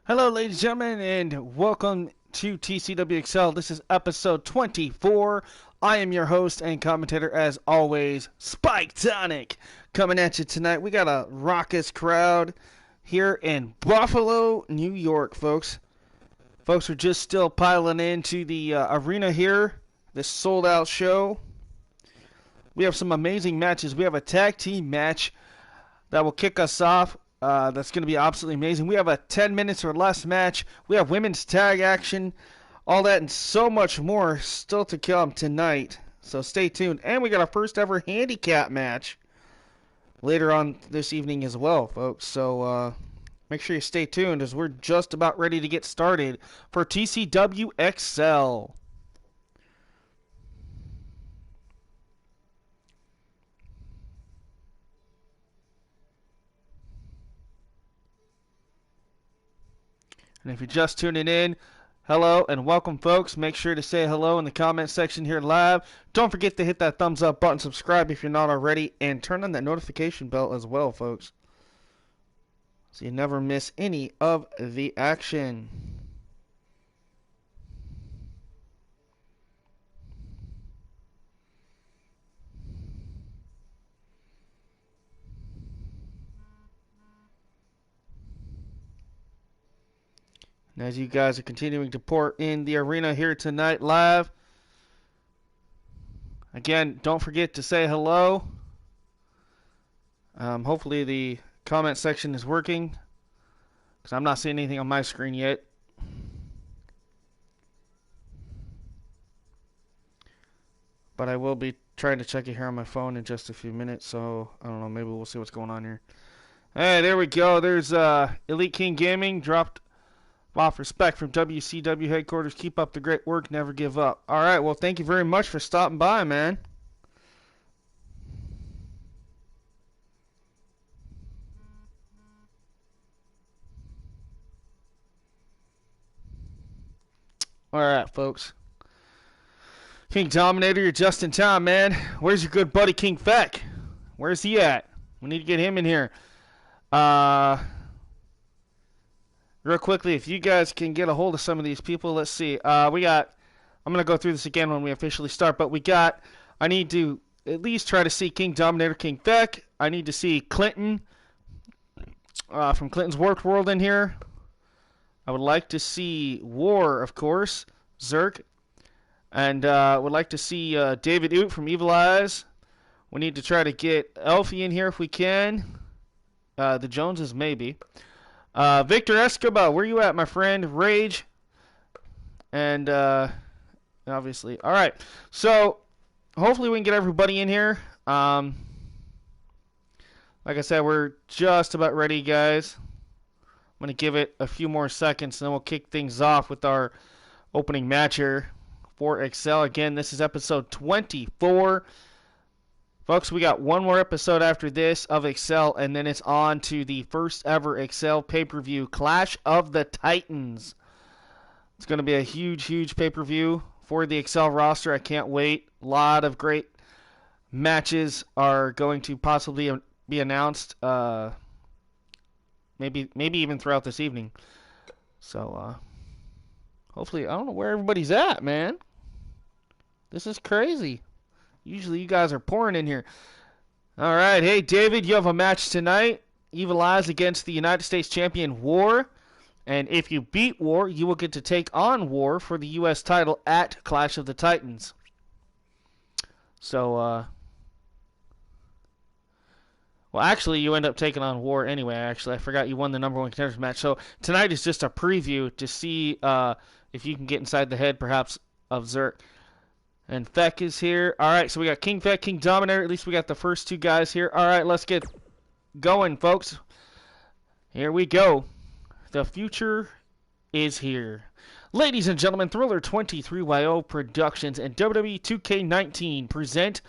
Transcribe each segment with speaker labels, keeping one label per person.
Speaker 1: Hello, ladies and gentlemen, and welcome to TCW EXCEL. This is episode 24. I am your host and commentator, as always, Spike Tonic. Coming at you tonight. We got a raucous crowd here in Buffalo, New York, folks. Folks are just still piling into the arena here. This sold-out show. We have some amazing matches. We have a tag team match that will kick us off. That's going to be absolutely amazing. We have a 10 minutes or less match. We have women's tag action. All that and so much more still to come tonight. So stay tuned. And we got our first ever handicap match later on this evening as well, folks. So make sure you stay tuned as we're just about ready to get started for TCW EXCEL. And if you're just tuning in, hello and welcome, folks. Make sure to say hello in the comment section here live. Don't forget to hit that thumbs up button, subscribe if you're not already, and turn on that notification bell as well, folks, so you never miss any of the action. And as you guys are continuing to pour in the arena here tonight live, again, don't forget to say hello. Hopefully the comment section is working, because I'm not seeing anything on my screen yet. But I will be trying to check it here on my phone in just a few minutes, so I don't know, maybe we'll see what's going on here. Hey, there we go. There's Elite King Gaming dropped off respect from WCW headquarters. Keep up the great work. Never give up. All right. Well, thank you very much for stopping by, man. All right, folks. King Dominator, you're just in time, man. Where's your good buddy King Feck? Where's he at? We need to get him in here. Real quickly, if you guys can get a hold of some of these people, let's see. I'm going to go through this again when we officially start, but I need to at least try to see King Dominator, King Feck. I need to see Clinton from Clinton's Warped World in here. I would like to see War, of course, Zerk. And would like to see David Oot from Evil Eyes. We need to try to get Elfie in here if we can. The Joneses, maybe. Victor Escobar, where you at, my friend? Rage. And, obviously. All right. So, hopefully we can get everybody in here. Like I said, we're just about ready, guys. I'm going to give it a few more seconds, and then we'll kick things off with our opening match here for EXCEL. Again, this is episode 24. Folks, we got one more episode after this of EXCEL, and then it's on to the first ever EXCEL pay-per-view, Clash of the Titans. It's going to be a huge, huge pay-per-view for the EXCEL roster. I can't wait. A lot of great matches are going to possibly be announced, maybe even throughout this evening. So, hopefully, I don't know where everybody's at, man. This is crazy. Usually you guys are pouring in here. All right. Hey, David, you have a match tonight. Evil Eyes against the United States champion, War. And if you beat War, you will get to take on War for the U.S. title at Clash of the Titans. So, well, actually, you end up taking on War anyway. Actually, I forgot you won the number one contenders match. So tonight is just a preview to see if you can get inside the head, perhaps, of Zerk. And Feck is here. All right, so we got King Feck, King Dominator. At least we got the first two guys here. All right, let's get going, folks. Here we go. The future is here. Ladies and gentlemen, Thriller 23YO Productions and Wwe2k19 present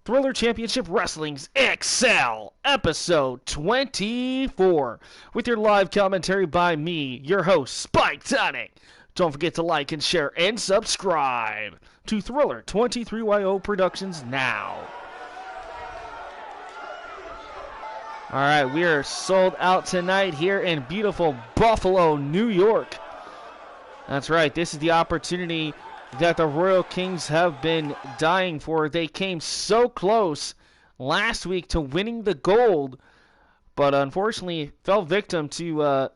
Speaker 1: Thriller Championship Wrestling's EXCEL, episode 24, with your live commentary by me, your host, Spike Tonic. Don't forget to like and share and subscribe to Thriller 23YO Productions now. All right, we are sold out tonight here in beautiful Buffalo, New York. That's right, this is the opportunity that the Royal Kings have been dying for. They came so close last week to winning the gold, but unfortunately fell victim to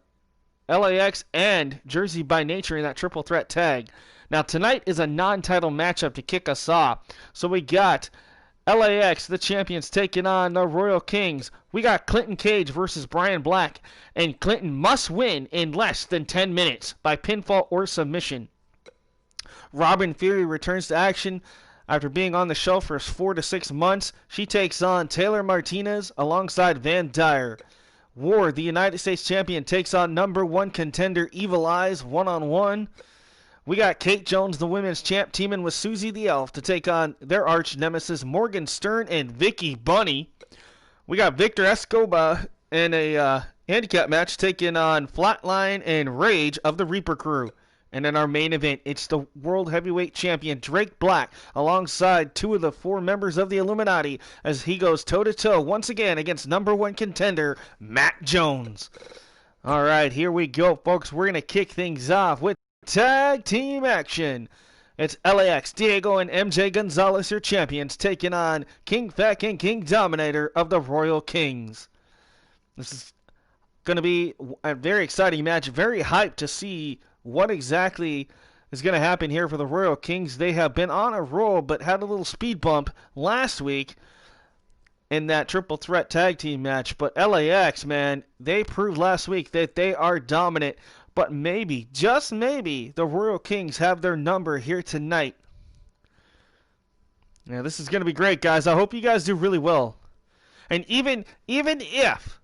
Speaker 1: LAX and Jersey by Nature in that triple threat tag. Now tonight is a non-title matchup to kick us off. So we got LAX, the champions, taking on the Royal Kings. We got Clinton Cage versus Brian Black, and Clinton must win in less than 10 minutes by pinfall or submission. Robin Fury returns to action after being on the show for 4 to 6 months. She takes on Taylor Martinez alongside Van Dyer. Ward, the United States champion, takes on #1 contender Evil Eyes one-on-one. We got Kate Jones, the women's champ, teaming with Susie the Elf to take on their arch nemesis Morgan Stern and Vicky Bunny. We got Victor Escobar in a handicap match taking on Flatline and Rage of the Reaper crew. And in our main event, it's the World Heavyweight Champion Drake Black alongside 2 of the 4 members of the Illuminati as he goes toe-to-toe once again against #1 contender Matt Jones. All right, here we go, folks. We're going to kick things off with tag team action. It's LAX, Diego and MJ Gonzalez, your champions, taking on King Fek and King Dominator of the Royal Kings. This is going to be a very exciting match. Very hyped to see what exactly is going to happen here for the Royal Kings. They have been on a roll, but had a little speed bump last week in that triple threat tag team match. But LAX, man, they proved last week that they are dominant. But maybe, just maybe, the Royal Kings have their number here tonight. Yeah, this is going to be great, guys. I hope you guys do really well. And even if,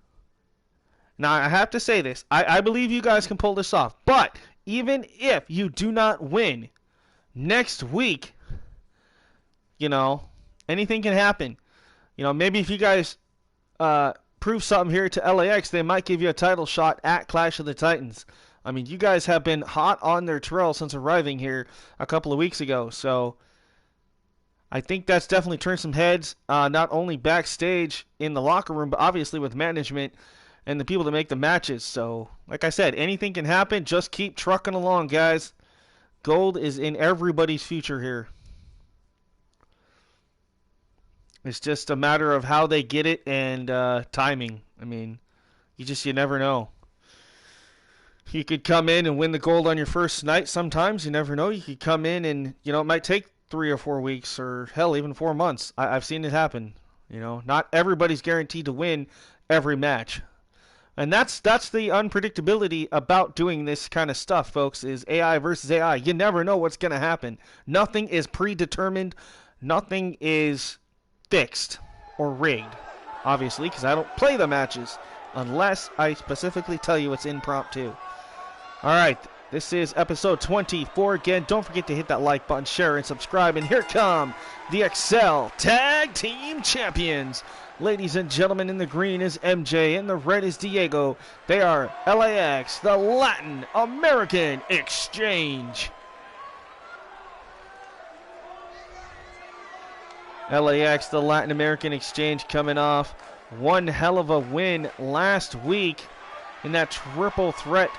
Speaker 1: now I have to say this, I believe you guys can pull this off. But even if you do not win next week, you know, anything can happen. You know, maybe if you guys prove something here to LAX, they might give you a title shot at Clash of the Titans. I mean, you guys have been hot on their trail since arriving here a couple of weeks ago. So I think that's definitely turned some heads, not only backstage in the locker room, but obviously with management and the people that make the matches. So, like I said, anything can happen. Just keep trucking along, guys. Gold is in everybody's future here. It's just a matter of how they get it and timing. I mean, you never know. You could come in and win the gold on your first night sometimes. You never know. You could come in and, you know, it might take 3 or 4 weeks or, hell, even 4 months. I've seen it happen. You know, not everybody's guaranteed to win every match. And that's the unpredictability about doing this kind of stuff, folks, is AI versus AI. You never know what's going to happen. Nothing is predetermined. Nothing is fixed or rigged, obviously, because I don't play the matches unless I specifically tell you it's impromptu. All right, this is episode 24. Again, don't forget to hit that like button, share, and subscribe. And here come the EXCEL Tag Team Champions. Ladies and gentlemen, in the green is MJ, and the red is Diego. They are LAX, the Latin American Exchange. LAX, the Latin American Exchange, coming off one hell of a win last week in that triple threat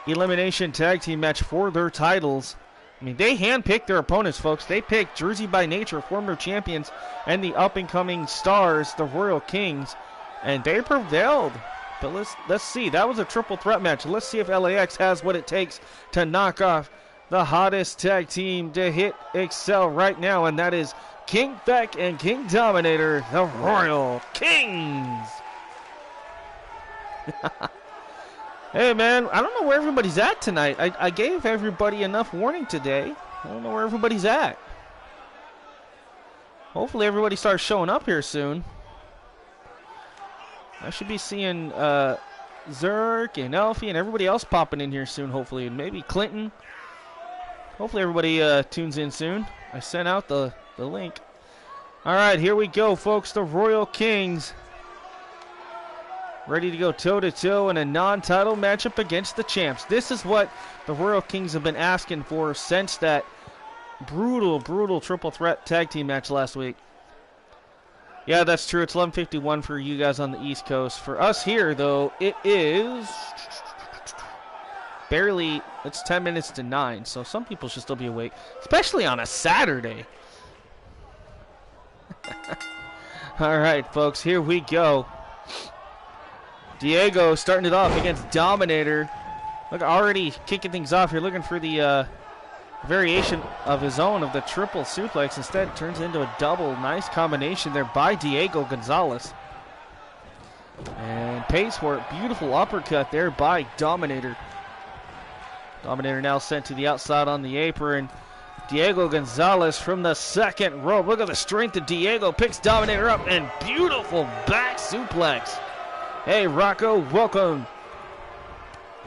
Speaker 1: elimination tag team match for their titles. I mean, they handpicked their opponents, folks. They picked Jersey by Nature, former champions, and the up-and-coming stars, the Royal Kings, and they prevailed. But let's see. That was a triple threat match. Let's see if LAX has what it takes to knock off the hottest tag team to hit EXCEL right now, and that is King Fek and King Dominator, the Royal Kings. Hey, man, I don't know where everybody's at tonight. I gave everybody enough warning today. I don't know where everybody's at. Hopefully everybody starts showing up here soon. I should be seeing Zerk and Elfie and everybody else popping in here soon, hopefully. And maybe Clinton. Hopefully everybody tunes in soon. I sent out the link. All right, here we go, folks. The Royal Kings ready to go toe-to-toe in a non-title matchup against the champs. This is what the Royal Kings have been asking for since that brutal triple threat tag team match last week. Yeah, that's true. It's 11:51 for you guys on the East Coast. For us here, though, it is barely, it's 10 minutes to 9, so some people should still be awake, especially on a Saturday. All right, folks, here we go. Diego starting it off against Dominator. Look, already kicking things off here, looking for the variation of his own of the triple suplex. Instead, turns into a double. Nice combination there by Diego Gonzalez. And pays for it. Beautiful uppercut there by Dominator. Dominator now sent to the outside on the apron. Diego Gonzalez from the second rope. Look at the strength of Diego. Picks Dominator up and beautiful back suplex. Hey, Rocco, welcome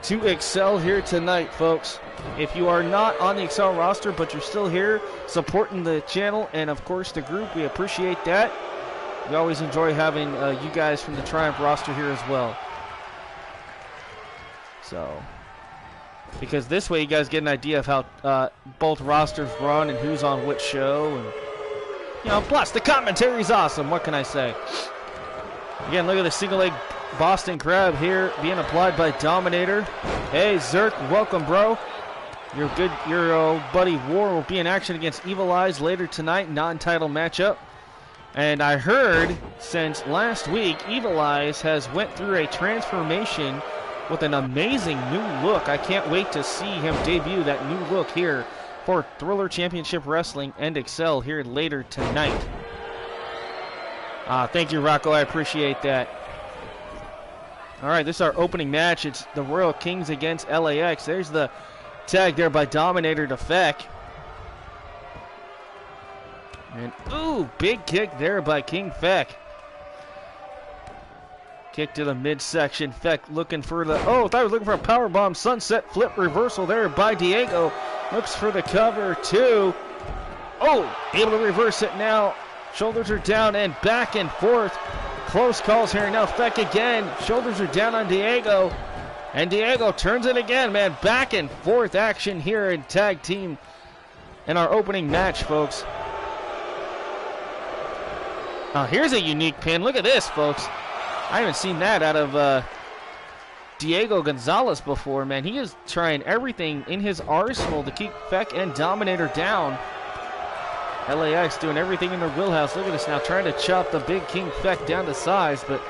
Speaker 1: to Excel here tonight, folks. If you are not on the Excel roster, but you're still here supporting the channel and, of course, the group, we appreciate that. We always enjoy having you guys from the Triumph roster here as well. So, because this way you guys get an idea of how both rosters run and who's on which show. And, you know, plus the commentary's awesome. What can I say? Again, look at the single leg Boston Crab here being applied by Dominator. Hey, Zerk, welcome, bro. Your old buddy War will be in action against Evil Eyes later tonight, non-title matchup. And I heard since last week, Evil Eyes has went through a transformation with an amazing new look. I can't wait to see him debut that new look here for Thriller Championship Wrestling and Excel here later tonight. Thank you, Rocco. I appreciate that. All right, this is our opening match. It's the Royal Kings against LAX. There's the tag there by Dominator to Feck. And, ooh, big kick there by King Feck. Kick to the midsection. Feck looking for the, oh, I thought he was looking for a powerbomb. Sunset flip reversal there by Diego. Looks for the cover, too. Oh, able to reverse it now. Shoulders are down and back and forth. Close calls here. Now Feck again. Shoulders are down on Diego. And Diego turns it again, man. Back and forth action here in tag team in our opening match, folks. Here's a unique pin. Look at this, folks. I haven't seen that out of Diego Gonzalez before, man. He is trying everything in his arsenal to keep Feck and Dominator down. LAX doing everything in their wheelhouse. Look at this now, trying to chop the big King Feck down to size, but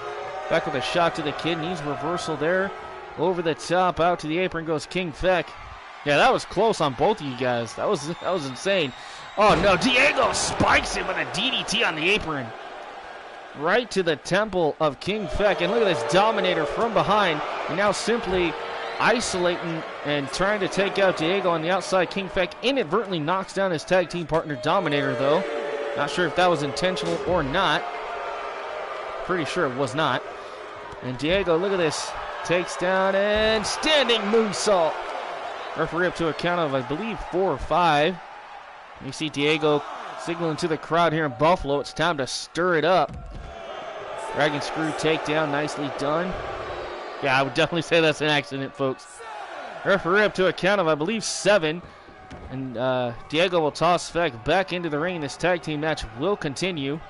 Speaker 1: Feck with a shot to the kidneys. Reversal there. Over the top, out to the apron goes King Feck. Yeah, that was close on both of you guys. That was insane. Oh no, Diego spikes him with a DDT on the apron. Right to the temple of King Feck. And look at this Dominator from behind. And now simply isolating and trying to take out Diego on the outside. King Feck inadvertently knocks down his tag team partner Dominator, though. Not sure if that was intentional or not. Pretty sure it was not. And Diego, look at this. Takes down and standing moonsault. Referee up to a count of, I believe, 4 or 5. You see Diego signaling to the crowd here in Buffalo. It's time to stir it up. Dragon screw takedown, nicely done. Yeah, I would definitely say that's an accident, folks. Referee up to a count of, I believe, 7. And Diego will toss Feck back into the ring. This tag team match will continue.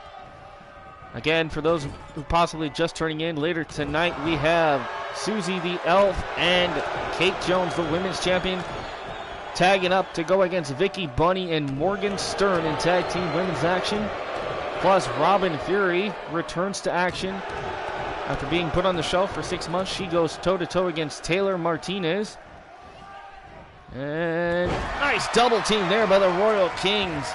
Speaker 1: Again, for those who possibly just turning in, later tonight we have Susie the Elf and Kate Jones, the women's champion, tagging up to go against Vicky Bunny and Morgan Stern in tag team women's action. Plus, Robin Fury returns to action. After being put on the shelf for 6 months, she goes toe-to-toe against Taylor Martinez. And nice double team there by the Royal Kings.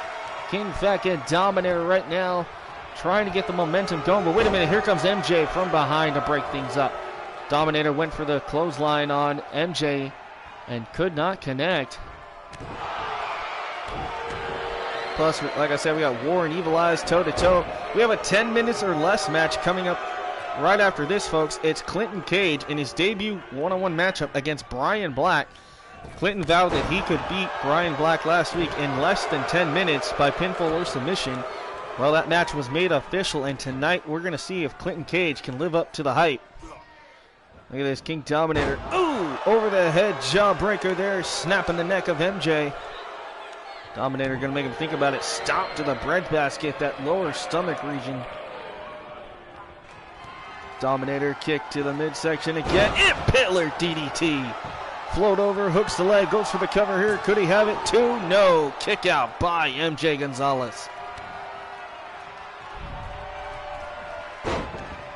Speaker 1: King Feck and Dominator right now trying to get the momentum going. But wait a minute, here comes MJ from behind to break things up. Dominator went for the clothesline on MJ and could not connect. Plus, like I said, we got War and Evil Eyes toe-to-toe. We have a 10 minutes or less match coming up right after this, folks. It's Clinton Cage in his debut one-on-one matchup against Bryan Black. Clinton vowed that he could beat Bryan Black last week in less than 10 minutes by pinfall or submission. Well, that match was made official, and tonight we're going to see if Clinton Cage can live up to the hype. Look at this, King Dominator. Ooh, over the head jawbreaker there, snapping the neck of MJ. Dominator going to make him think about it. Stomp to the breadbasket, that lower stomach region. Dominator kick to the midsection again. Impaler DDT. Float over, hooks the leg, goes for the cover here. Could he have it? 2? No. Kick out by MJ Gonzalez.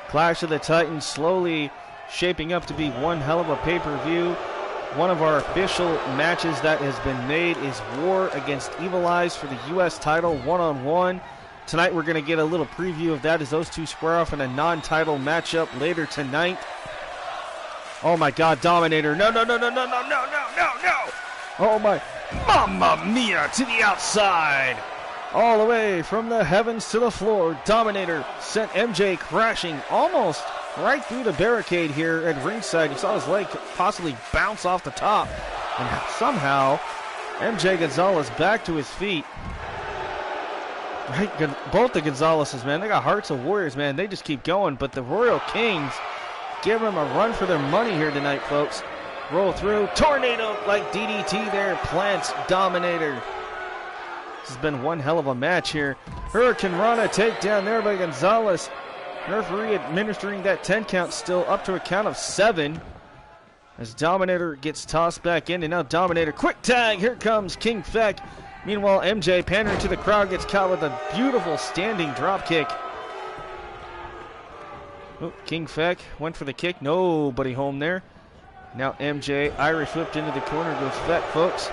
Speaker 1: Clash of the Titans slowly shaping up to be one hell of a pay-per-view. One of our official matches that has been made is War against Evil Eyes for the U.S. title one-on-one. Tonight we're going to get a little preview of that as those two square off in a non-title matchup later tonight. Oh my God, Dominator. No. Oh my, Mamma Mia to the outside. All the way from the heavens to the floor. Dominator sent MJ crashing almost right through the barricade here at ringside. You saw his leg possibly bounce off the top. And somehow, MJ Gonzalez back to his feet. Right, both the Gonzalez's, man, they got hearts of warriors, man. They just keep going. But the Royal Kings give them a run for their money here tonight, folks. Roll through. Tornado like DDT there. Plants Dominator. This has been one hell of a match here. Hurricane Rana takedown there by Gonzalez. Referee administering that 10 count still up to a count of 7. As Dominator gets tossed back in. And now Dominator. Quick tag. Here comes King Feck. Meanwhile, MJ pandering to the crowd gets caught with a beautiful standing drop kick. Oh, King Feck went for the kick. Nobody home there. Now MJ Irish whipped into the corner goes Feck, folks.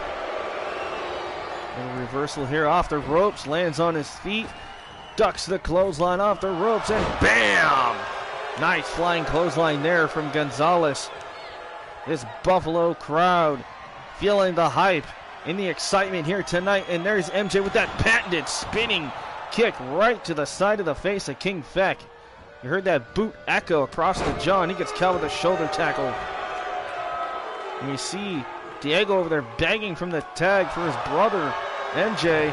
Speaker 1: A reversal here off the ropes. Lands on his feet. Ducks the clothesline off the ropes and BAM! Nice flying clothesline there from Gonzalez. This Buffalo crowd feeling the hype and the excitement here tonight. And there's MJ with that patented spinning kick right to the side of the face of King Feck. You heard that boot echo across the jaw, and he gets caught with a shoulder tackle. And you see Diego over there begging from the tag for his brother, MJ.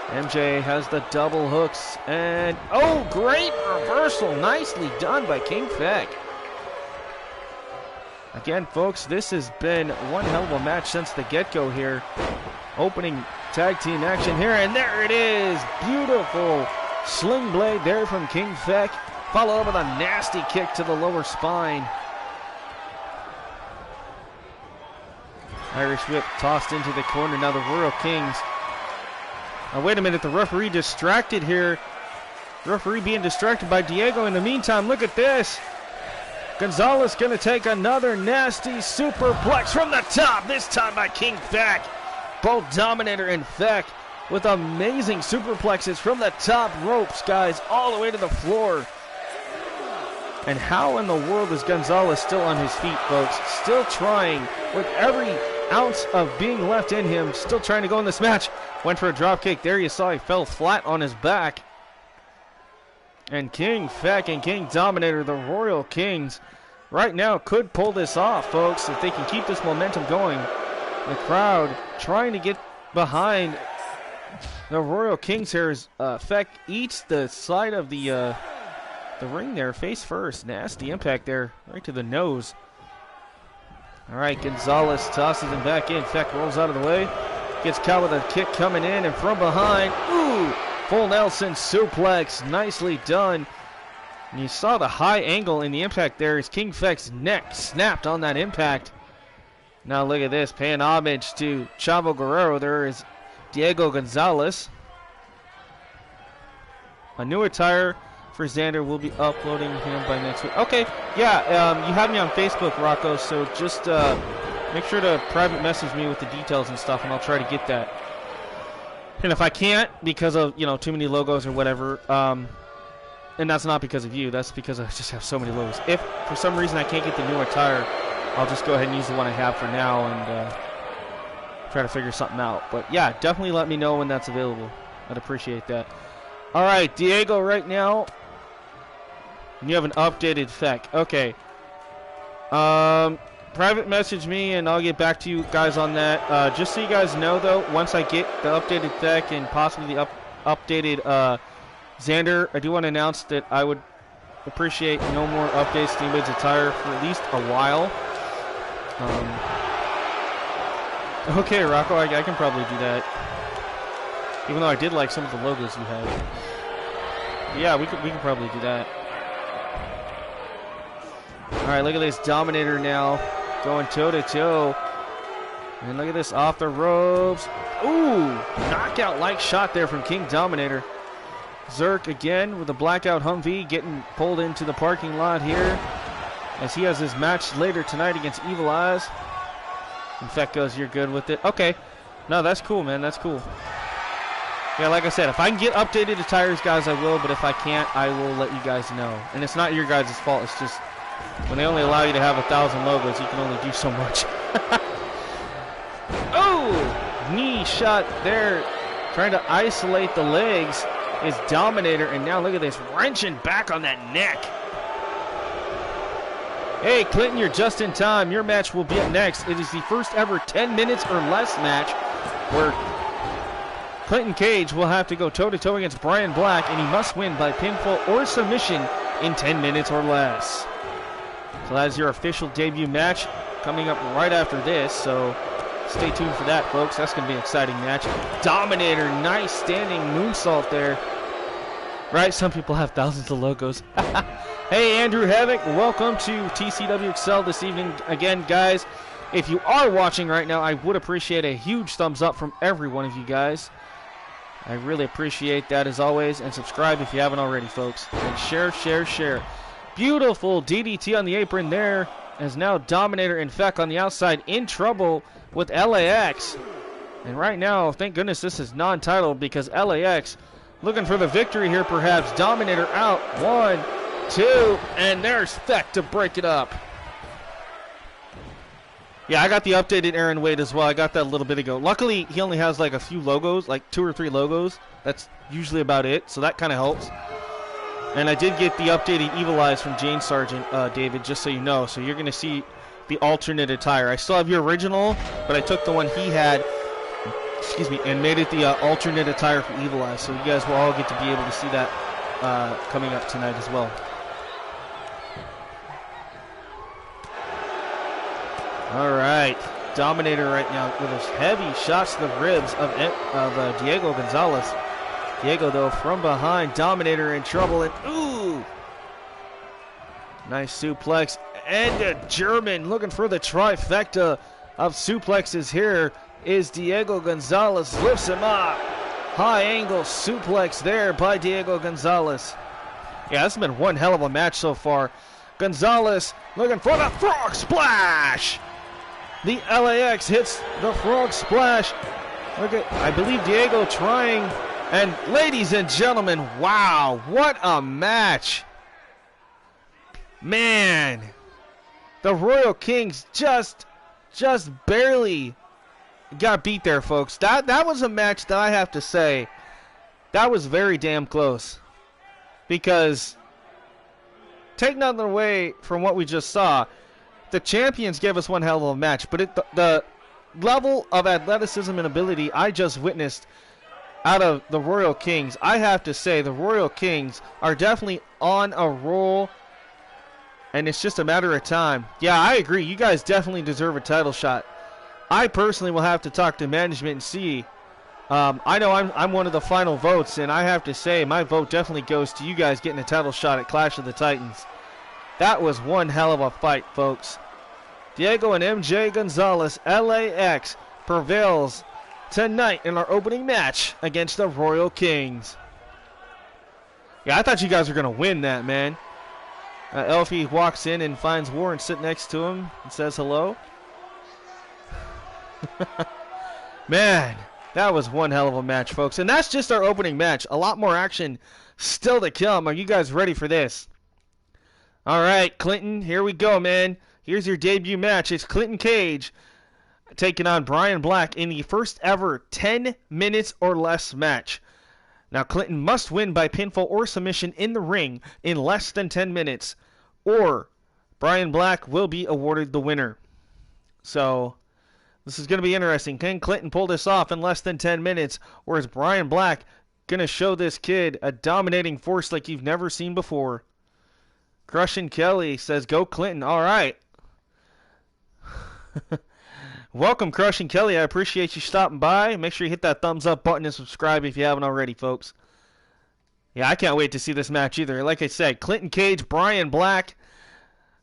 Speaker 1: MJ has the double hooks, and oh, great reversal. Nicely done by King Feck. Again, folks, this has been one hell of a match since the get-go here. Opening tag team action here, and there it is. Beautiful sling blade there from King Feck, followed up with a nasty kick to the lower spine. Irish whip tossed into the corner. Now the Royal Kings. Now wait a minute, the referee distracted here. The referee being distracted by Diego. In the meantime, look at this. Gonzalez going to take another nasty superplex from the top, this time by King Feck. Both Dominator and Feck with amazing superplexes from the top ropes, guys, all the way to the floor. And how in the world is Gonzalez still on his feet, folks? Still trying with every ounce of being left in him, still trying to go in this match. Went for a drop kick. There you saw he fell flat on his back. And King Feck and King Dominator, the Royal Kings, right now could pull this off, folks, if they can keep this momentum going. The crowd trying to get behind the Royal Kings here as Feck eats the side of the ring there, face first. Nasty impact there, right to the nose. All right, Gonzalez tosses him back in. Feck rolls out of the way. Gets caught with a kick coming in, and from behind, ooh, full Nelson suplex, nicely done. And you saw the high angle in the impact there as King Feck's neck snapped on that impact. Now look at this, paying homage to Chavo Guerrero. There is Diego Gonzalez. A new attire for Xander. Will be uploading him by next week. Okay, yeah, you have me on Facebook, Rocco, so just make sure to private message me with the details and stuff, and I'll try to get that. And if I can't, because of, too many logos or whatever, and that's not because of you, that's because I just have so many logos. If for some reason I can't get the new attire, I'll just go ahead and use the one I have for now and try to figure something out. But yeah, definitely let me know when that's available. I'd appreciate that. All right, Diego right now. You have an updated Feck. Okay. Private message me and I'll get back to you guys on that. Just so you guys know, though, once I get the updated Feck and possibly the updated Xander, I do want to announce that I would appreciate no more updates to anybody's attire for at least a while. Okay, Rocco, I can probably do that. Even though I did like some of the logos you had. Yeah, we can probably do that. All right, look at this Dominator now going toe-to-toe. And look at this off the ropes. Ooh, knockout-like shot there from King Dominator. Zerk again with a blackout Humvee getting pulled into the parking lot here as he has his match later tonight against Evil Eyes. Infectos, you're good with it. Okay. No, that's cool, man. That's cool. Yeah, like I said, if I can get updated attires, guys, I will. But if I can't, I will let you guys know. And it's not your guys' fault. It's just when they only allow you to have 1,000 logos, you can only do so much. Oh! Knee shot there. Trying to isolate the legs is Dominator. And now look at this. Wrenching back on that neck. Hey, Clinton, you're just in time. Your match will be up next. It is the first ever 10 minutes or less match where Clinton Cage will have to go toe-to-toe against Bryan Black, and he must win by pinfall or submission in 10 minutes or less. So that is your official debut match coming up right after this, so stay tuned for that, folks. That's going to be an exciting match. Dominator, nice standing moonsault there. Right, some people have thousands of logos. Hey, Andrew Havoc, welcome to TCW EXCEL this evening. Again, guys, if you are watching right now, I would appreciate a huge thumbs up from every one of you guys. I really appreciate that as always. And subscribe if you haven't already, folks. And share, share, share. Beautiful DDT on the apron there. As now Dominator and Feck on the outside in trouble with LAX. And right now, thank goodness this is non-titled because LAX looking for the victory here perhaps. Dominator out. 1, 2, and there's Feck to break it up. Yeah, I got the updated Aaron Wade as well. I got that a little bit ago. Luckily, he only has like a few logos, like 2 or 3 logos. That's usually about it, so that kind of helps. And I did get the updated Evil Eyes from Jane Sargent, David, just so you know. So you're going to see the alternate attire. I still have your original, but I took the one he had, excuse me, and made it the alternate attire for Evil Eyes. So you guys will all get to be able to see that coming up tonight as well. All right, Dominator right now with those heavy shots to the ribs of Diego Gonzalez. Diego, though, from behind. Dominator in trouble, and ooh! Nice suplex, and a German looking for the trifecta of suplexes here is Diego Gonzalez. Lifts him up. High angle suplex there by Diego Gonzalez. Yeah, this has been one hell of a match so far. Gonzalez looking for the frog splash. The LAX hits the frog splash. Look at, I believe Diego trying. And ladies and gentlemen, wow, what a match. Man, the Royal Kings just barely got beat there, folks. That was a match that I have to say, that was very damn close. Because, take nothing away from what we just saw, the champions gave us one hell of a match, but the level of athleticism and ability I just witnessed out of the Royal Kings, I have to say the Royal Kings are definitely on a roll, and it's just a matter of time. Yeah, I agree. You guys definitely deserve a title shot. I personally will have to talk to management and see. I know I'm one of the final votes, and I have to say my vote definitely goes to you guys getting a title shot at Clash of the Titans. That was one hell of a fight, folks. Diego and MJ Gonzalez, LAX, prevails tonight in our opening match against the Royal Kings. Yeah, I thought you guys were going to win that, man. Elfie walks in and finds Warren sitting next to him and says hello. Man, that was one hell of a match, folks. And that's just our opening match. A lot more action still to come. Are you guys ready for this? All right, Clinton, here we go, man. Here's your debut match. It's Clinton Cage taking on Bryan Black in the first ever 10 minutes or less match. Now, Clinton must win by pinfall or submission in the ring in less than 10 minutes, or Bryan Black will be awarded the winner. So, this is going to be interesting. Can Clinton pull this off in less than 10 minutes, or is Bryan Black going to show this kid a dominating force like you've never seen before? Crushing Kelly says, go Clinton. All right. Welcome, Crushing Kelly. I appreciate you stopping by. Make sure you hit that thumbs up button and subscribe if you haven't already, folks. Yeah, I can't wait to see this match either. Like I said, Clinton Cage, Bryan Black.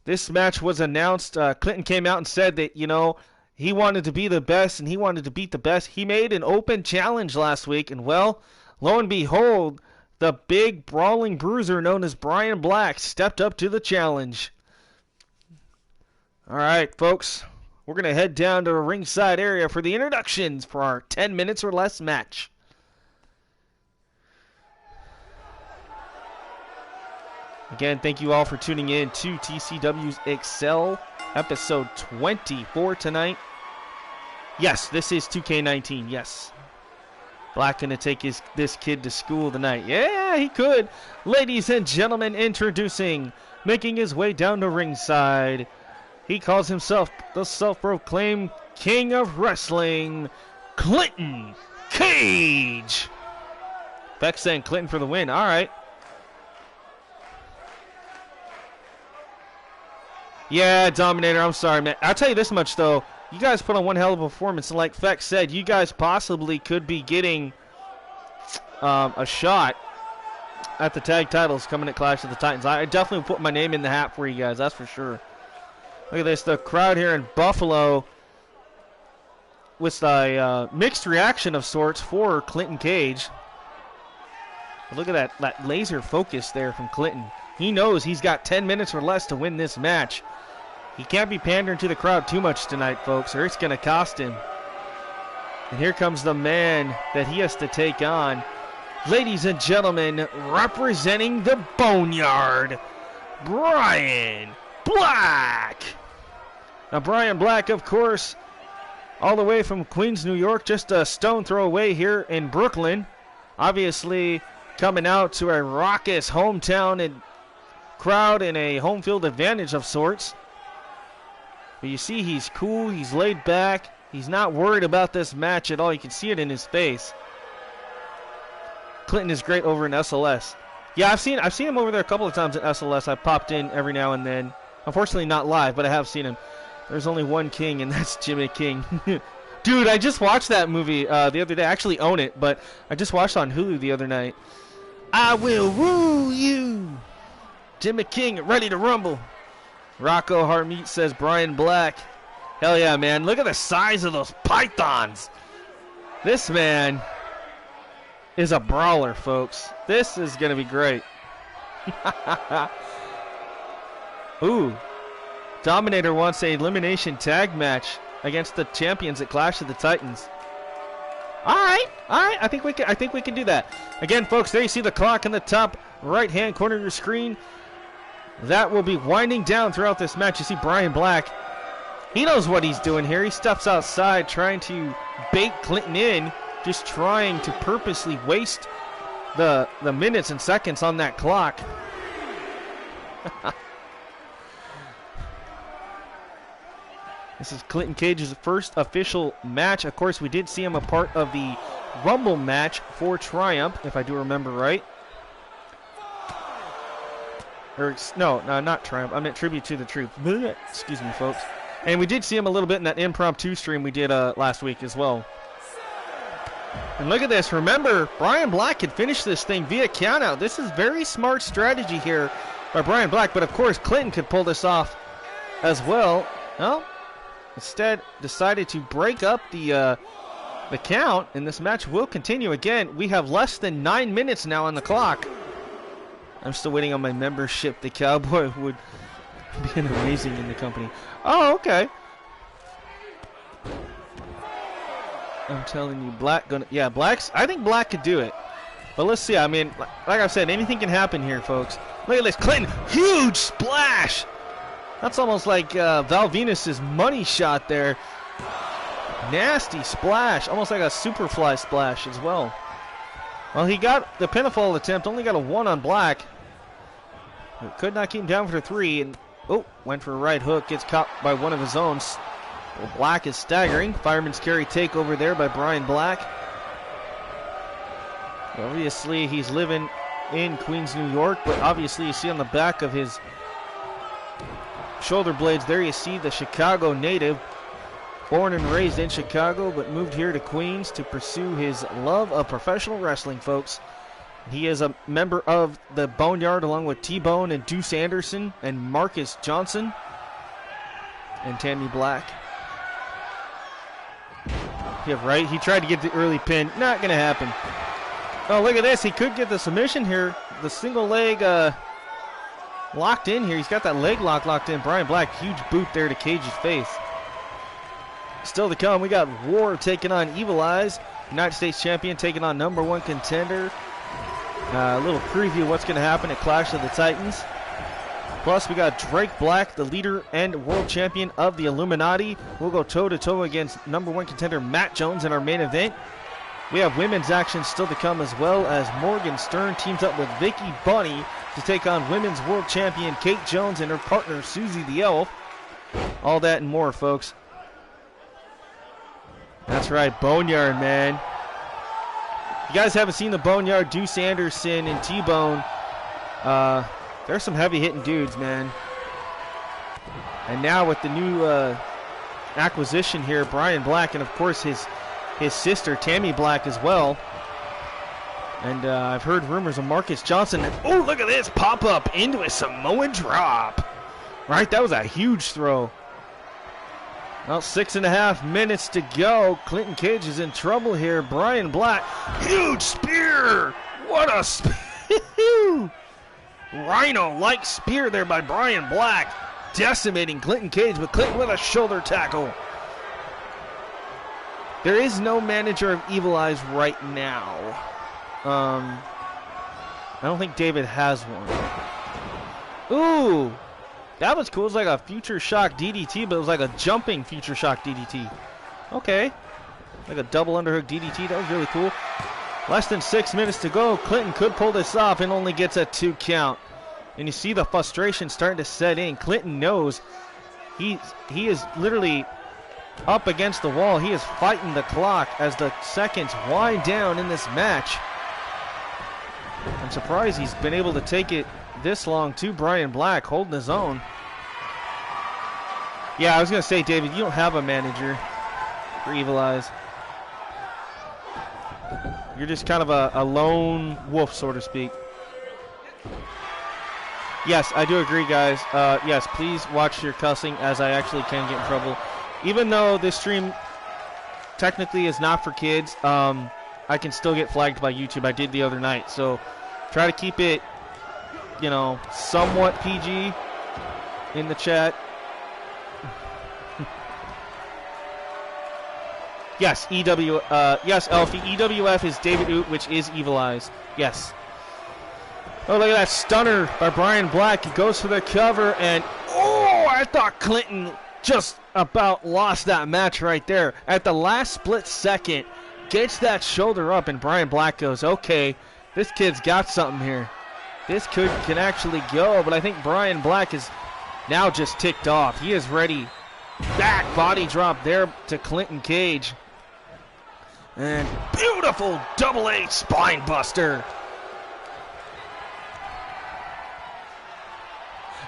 Speaker 1: this match was announced. Clinton came out and said that, you know, he wanted to be the best and he wanted to beat the best. He made an open challenge last week, and well, lo and behold, the big brawling bruiser known as Bryan Black stepped up to the challenge. All right, folks, we're going to head down to the ringside area for the introductions for our 10 minutes or less match. Again, thank you all for tuning in to TCW's EXCEL, episode 24 tonight. Yes, this is 2K19, yes. Black going to take this kid to school tonight. Yeah, he could. Ladies and gentlemen, introducing, making his way down to ringside. He calls himself the self-proclaimed King of Wrestling, Clinton Cage. Beck saying Clinton for the win. All right. Yeah, Dominator, I'm sorry, man. I'll tell you this much, though. You guys put on one hell of a performance, and like Feck said, you guys possibly could be getting a shot at the tag titles coming at Clash of the Titans. I definitely put my name in the hat for you guys, that's for sure. Look at this, the crowd here in Buffalo with a mixed reaction of sorts for Clinton Cage. But look at that laser focus there from Clinton. He knows he's got 10 minutes or less to win this match. He can't be pandering to the crowd too much tonight, folks, or it's going to cost him. And here comes the man that he has to take on. Ladies and gentlemen, representing the Boneyard, Bryan Black. Now, Bryan Black, of course, all the way from Queens, New York, just a stone throw away here in Brooklyn. Obviously, coming out to a raucous hometown and crowd and a home field advantage of sorts. But you see, he's cool, he's laid back, he's not worried about this match at all. You can see it in his face. Clinton is great over in SLS. Yeah, I've seen him over there a couple of times at SLS. I popped in every now and then. Unfortunately, not live, but I have seen him. There's only one king, and that's Jimmy King. Dude, I just watched that movie the other day. I actually own it, but I just watched it on Hulu the other night. I will woo you. Jimmy King, ready to rumble. Rocco Harmeet says Bryan Black. Hell yeah, man. Look at the size of those pythons. This man is a brawler, folks. This is going to be great. Ooh. Dominator wants an elimination tag match against the champions at Clash of the Titans. All right. I think we can do that. Again, folks, there you see the clock in the top right-hand corner of your screen. That will be winding down throughout this match. You see Bryan Black. He knows what he's doing here. He steps outside trying to bait Clinton in, just trying to purposely waste the minutes and seconds on that clock. This is Clinton Cage's first official match. Of course, we did see him a part of the Rumble match for Triumph, if I do remember right. Or, no, not Triumph. I meant Tribute to the Truth. Excuse me, folks. And we did see him a little bit in that impromptu stream we did last week as well. And look at this. Remember, Bryan Black could finish this thing via countout. This is very smart strategy here by Bryan Black. But, of course, Clinton could pull this off as well. Well, instead decided to break up the count. And this match will continue. Again, we have less than 9 minutes now on the clock. I'm still waiting on my membership. The Cowboy would be amazing in the company. Oh, okay. I'm telling you, Black gonna... Yeah, I think Black could do it. But let's see. I mean, like I said, anything can happen here, folks. Look at this. Clinton, huge splash. That's almost like Val Venus's money shot there. Nasty splash. Almost like a Superfly splash as well. Well, he got the pinfall attempt. Only got a 1 on Black. Could not keep him down for 3. And, oh, went for a right hook. Gets caught by one of his own. Well, Black is staggering. Fireman's carry takeover there by Bryan Black. Obviously, he's living in Queens, New York. But obviously, you see on the back of his shoulder blades there, you see the Chicago native. Born and raised in Chicago, but moved here to Queens to pursue his love of professional wrestling, folks. He is a member of the Boneyard along with T-Bone and Deuce Anderson and Marcus Johnson and Tammy Black. Yeah, right. He tried to get the early pin. Not going to happen. Oh, look at this. He could get the submission here. The single leg locked in here. He's got that leg locked in. Bryan Black, huge boot there to Cage's face. Still to come, we got War taking on Evil Eyes. United States champion taking on #1 contender. A little preview of what's going to happen at Clash of the Titans. Plus, we got Drake Black, the leader and world champion of the Illuminati. We'll go toe-to-toe against #1 contender Matt Jones in our main event. We have women's action still to come, as well as Morgan Stern teams up with Vicky Bunny to take on women's world champion Kate Jones and her partner Susie the Elf. All that and more, folks. That's right, Boneyard, man. If you guys haven't seen the Boneyard, Deuce Anderson and T-Bone, there's some heavy-hitting dudes, man. And now with the new acquisition here, Bryan Black, and of course his sister, Tammy Black, as well. And I've heard rumors of Marcus Johnson. Oh, look at this. Pop-up into a Samoan drop. Right, that was a huge throw. Well, 6.5 minutes to go. Clinton Cage is in trouble here. Bryan Black, huge spear. What a spear. Rhino-like spear there by Bryan Black. Decimating Clinton Cage, but Clinton with a shoulder tackle. There is no manager of Evil Eyes right now. I don't think David has one. Ooh. That was cool. It was like a Future Shock DDT, but it was like a jumping Future Shock DDT. Okay. Like a double underhook DDT. That was really cool. Less than 6 minutes to go. Clinton could pull this off and only gets a 2 count. And you see the frustration starting to set in. Clinton knows he is literally up against the wall. He is fighting the clock as the seconds wind down in this match. I'm surprised he's been able to take it this long to Bryan Black, holding his own. Yeah, I was going to say, David, you don't have a manager for Evil Eyes. You're just kind of a lone wolf, so to speak. Yes, I do agree, guys. Yes, please watch your cussing, as I actually can get in trouble. Even though this stream technically is not for kids, I can still get flagged by YouTube. I did the other night, so try to keep it, you know, somewhat PG in the chat. Yes, yes, Elfie. EWF is David Oot, which is Evil Eyes. Yes. Oh, look at that stunner by Bryan Black. He goes for the cover, and oh, I thought Clinton just about lost that match right there. At the last split second, gets that shoulder up, and Bryan Black goes, okay, this kid's got something here. This kid can actually go, but I think Bryan Black is now just ticked off. He is ready. Back body drop there to Clinton Cage. And beautiful double A spine buster.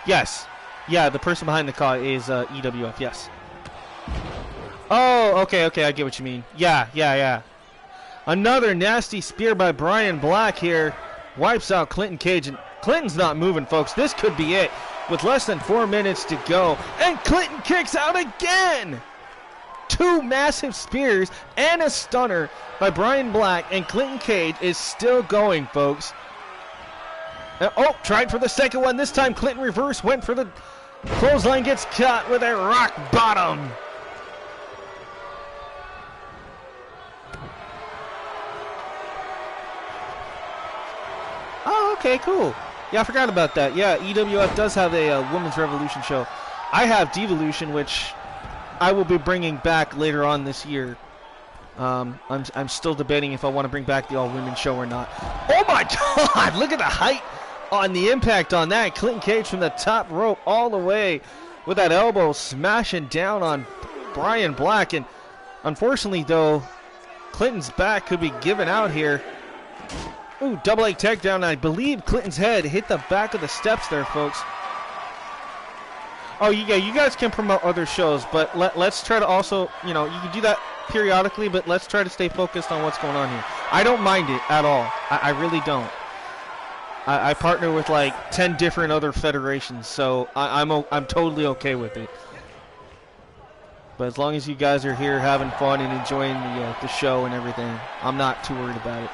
Speaker 1: Yes. Yeah, the person behind the call is EWF, yes. Oh, okay, I get what you mean. Yeah. Another nasty spear by Bryan Black here. Wipes out Clinton Cage, and Clinton's not moving, folks. This could be it with less than 4 minutes to go. And Clinton kicks out again. 2 massive spears and a stunner by Bryan Black, and Clinton Cage is still going, folks. Oh, tried for the second one. This time Clinton reverse, went for the clothesline, gets caught with a rock bottom. Oh, okay, cool. Yeah, I forgot about that. Yeah, EWF does have a Women's Revolution show. I have Devolution, which I will be bringing back later on this year. I'm still debating if I want to bring back the all-women show or not. Oh my God! Look at the height on the impact on that. Clinton Cage from the top rope all the way with that elbow smashing down on Bryan Black. And unfortunately, though, Clinton's back could be given out here. Ooh, double leg takedown. I believe Clinton's head hit the back of the steps there, folks. Oh, yeah, you guys can promote other shows, but let's try to also, you know, you can do that periodically, but let's try to stay focused on what's going on here. I don't mind it at all. I really don't. I partner with like 10 different other federations, so I'm totally okay with it. But as long as you guys are here having fun and enjoying the show and everything, I'm not too worried about it.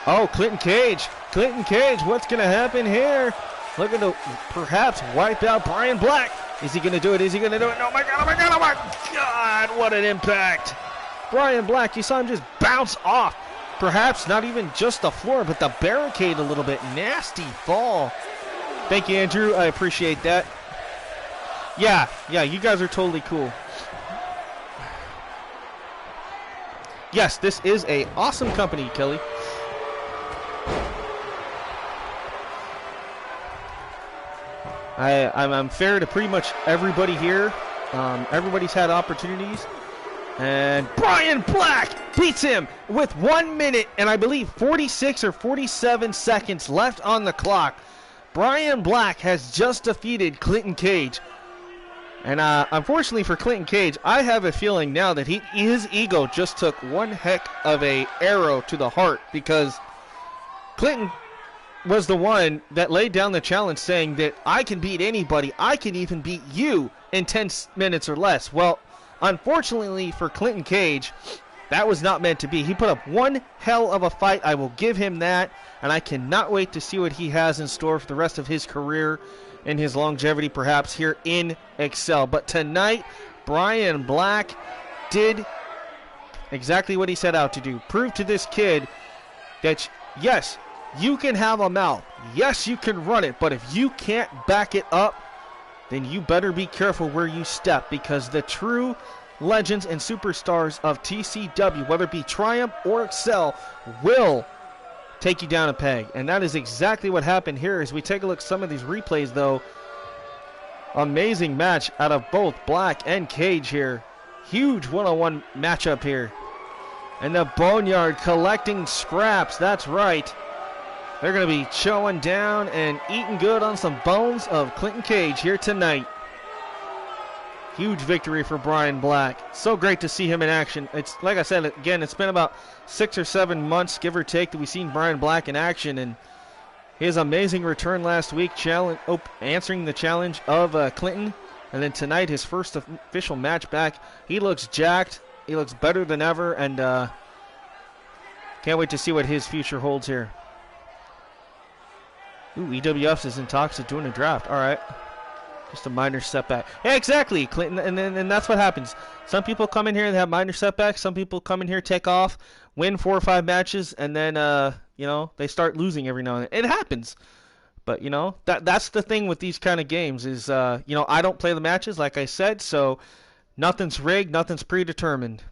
Speaker 1: Oh, Clinton Cage, what's going to happen here? Looking to perhaps wipe out Bryan Black. Is he going to do it? Oh my God, what an impact. Bryan Black, you saw him just bounce off. Perhaps not even just the floor, but the barricade a little bit. Nasty fall. Thank you, Andrew. I appreciate that. Yeah, you guys are totally cool. Yes, this is a awesome company, Kelly. I'm fair to pretty much everybody here. Everybody's had opportunities. And Bryan Black beats him with 1 minute and I believe 46 or 47 seconds left on the clock. Bryan Black has just defeated Clinton Cage. And unfortunately for Clinton Cage, I have a feeling now that his ego just took one heck of a arrow to the heart, because Clinton was the one that laid down the challenge saying that I can beat anybody. I can even beat you in 10 minutes or less. Well, unfortunately for Clinton Cage, that was not meant to be. He put up one hell of a fight. I will give him that. And I cannot wait to see what he has in store for the rest of his career and his longevity perhaps here in EXCEL. But tonight, Bryan Black did exactly what he set out to do. Prove to this kid that, yes, you can have a mouth. Yes, you can run it. But if you can't back it up, then you better be careful where you step, because the true legends and superstars of TCW, whether it be Triumph or EXCEL, will take you down a peg. And that is exactly what happened here. As we take a look at some of these replays, though, amazing match out of both Black and Cage here. Huge one-on-one matchup here. And the Boneyard collecting scraps. That's right. They're going to be chowing down and eating good on some bones of Clinton Cage here tonight. Huge victory for Bryan Black. So great to see him in action. It's like I said, again, it's been about 6 or 7 months, give or take, that we've seen Bryan Black in action. And his amazing return last week, answering the challenge of Clinton. And then tonight, his first official match back. He looks jacked. He looks better than ever. And can't wait to see what his future holds here. Ooh, EWF is in talks of doing a draft. All right. Just a minor setback. Yeah, exactly, Clinton. And that's what happens. Some people come in here and have minor setbacks. Some people come in here, take off, win 4 or 5 matches, and then, they start losing every now and then. It happens. But, that's the thing with these kind of games is, I don't play the matches, like I said, so nothing's rigged, nothing's predetermined.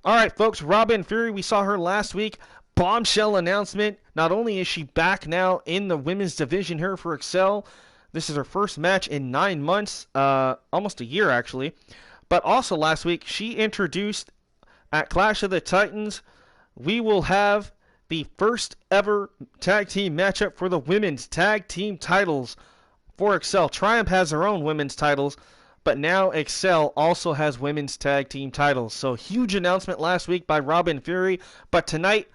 Speaker 1: All right, folks, Robin Fury, we saw her last week. Bombshell announcement. Not only is she back now in the women's division here for EXCEL, this is her first match in 9 months, almost a year actually. But also last week, she introduced at Clash of the Titans, we will have the first ever tag team matchup for the women's tag team titles for EXCEL. Triumph has their own women's titles, but now EXCEL also has women's tag team titles. So huge announcement last week by Robin Fury, but tonight,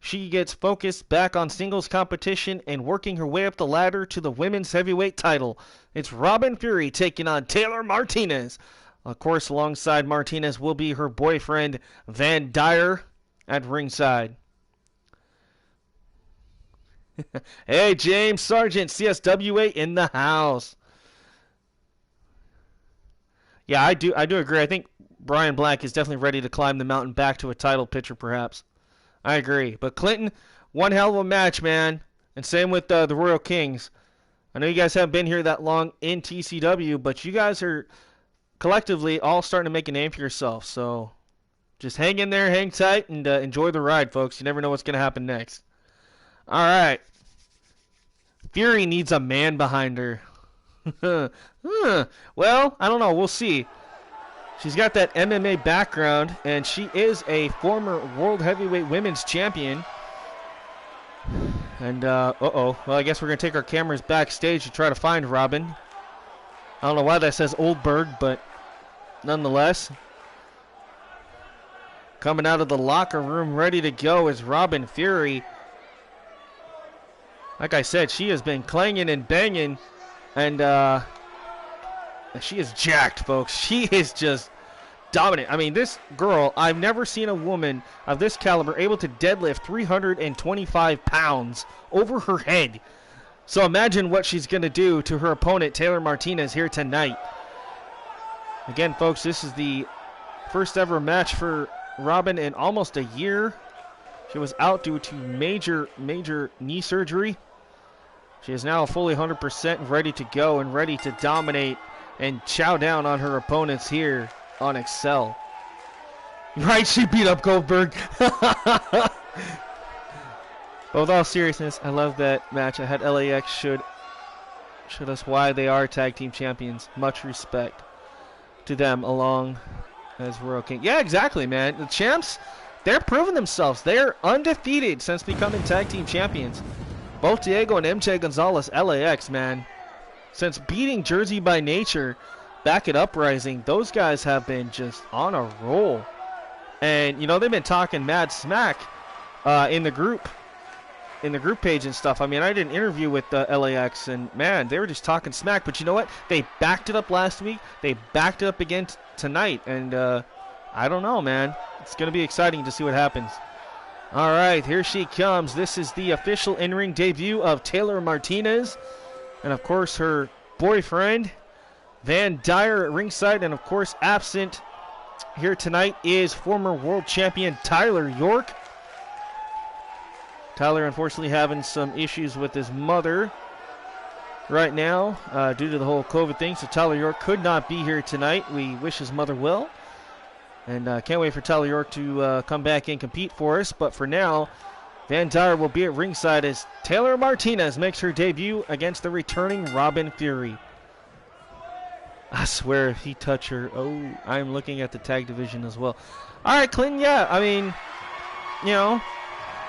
Speaker 1: she gets focused back on singles competition and working her way up the ladder to the women's heavyweight title. It's Robin Fury taking on Taylor Martinez. Of course, alongside Martinez will be her boyfriend, Van Dyer, at ringside. Hey, James Sargent, CSWA in the house. Yeah, I do agree. I think Bryan Black is definitely ready to climb the mountain back to a title picture, perhaps. I agree. But Clinton, one hell of a match, man. And same with the Royal Kings. I know you guys haven't been here that long in TCW, but you guys are collectively all starting to make a name for yourself. So just hang in there, hang tight, and enjoy the ride, folks. You never know what's going to happen next. All right. Fury needs a man behind her. Well, I don't know. We'll see. She's got that MMA background, and she is a former World Heavyweight Women's Champion. And, well, I guess we're going to take our cameras backstage to try to find Robin. I don't know why that says Oldberg, but nonetheless. Coming out of the locker room ready to go is Robin Fury. Like I said, she has been clanging and banging, and she is jacked, folks. She is just dominant. I mean, this girl, I've never seen a woman of this caliber able to deadlift 325 pounds over her head. So imagine what she's going to do to her opponent, Taylor Martinez, here tonight. Again, folks, this is the first ever match for Robin in almost a year. She was out due to major knee surgery. She is now fully 100% ready to go and ready to dominate and chow down on her opponents here on Excel. Right, she beat up Goldberg. But with all seriousness, I love that match. I had LAX showed us why they are tag team champions. Much respect to them along as Royal King. Yeah, exactly, man. The champs, they're proving themselves. They're undefeated since becoming tag team champions. Both Diego and MJ Gonzalez, LAX, man. Since beating Jersey by Nature back at Uprising, those guys have been just on a roll. And, you know, they've been talking mad smack in the group page and stuff. I mean, I did an interview with LAX, and, man, they were just talking smack. But you know what? They backed it up last week. They backed it up again tonight. And I don't know, man. It's going to be exciting to see what happens. All right, here she comes. This is the official in-ring debut of Taylor Martinez. And, of course, her boyfriend, Van Dyer, at ringside. And, of course, absent here tonight is former world champion Tyler York. Tyler, unfortunately, having some issues with his mother right now due to the whole COVID thing. So Tyler York could not be here tonight. We wish his mother well. And can't wait for Tyler York to come back and compete for us. But for now, Van Dyer will be at ringside as Taylor Martinez makes her debut against the returning Robin Fury. I swear if he touch her, oh, I'm looking at the tag division as well. All right, Clinton, yeah, I mean, you know,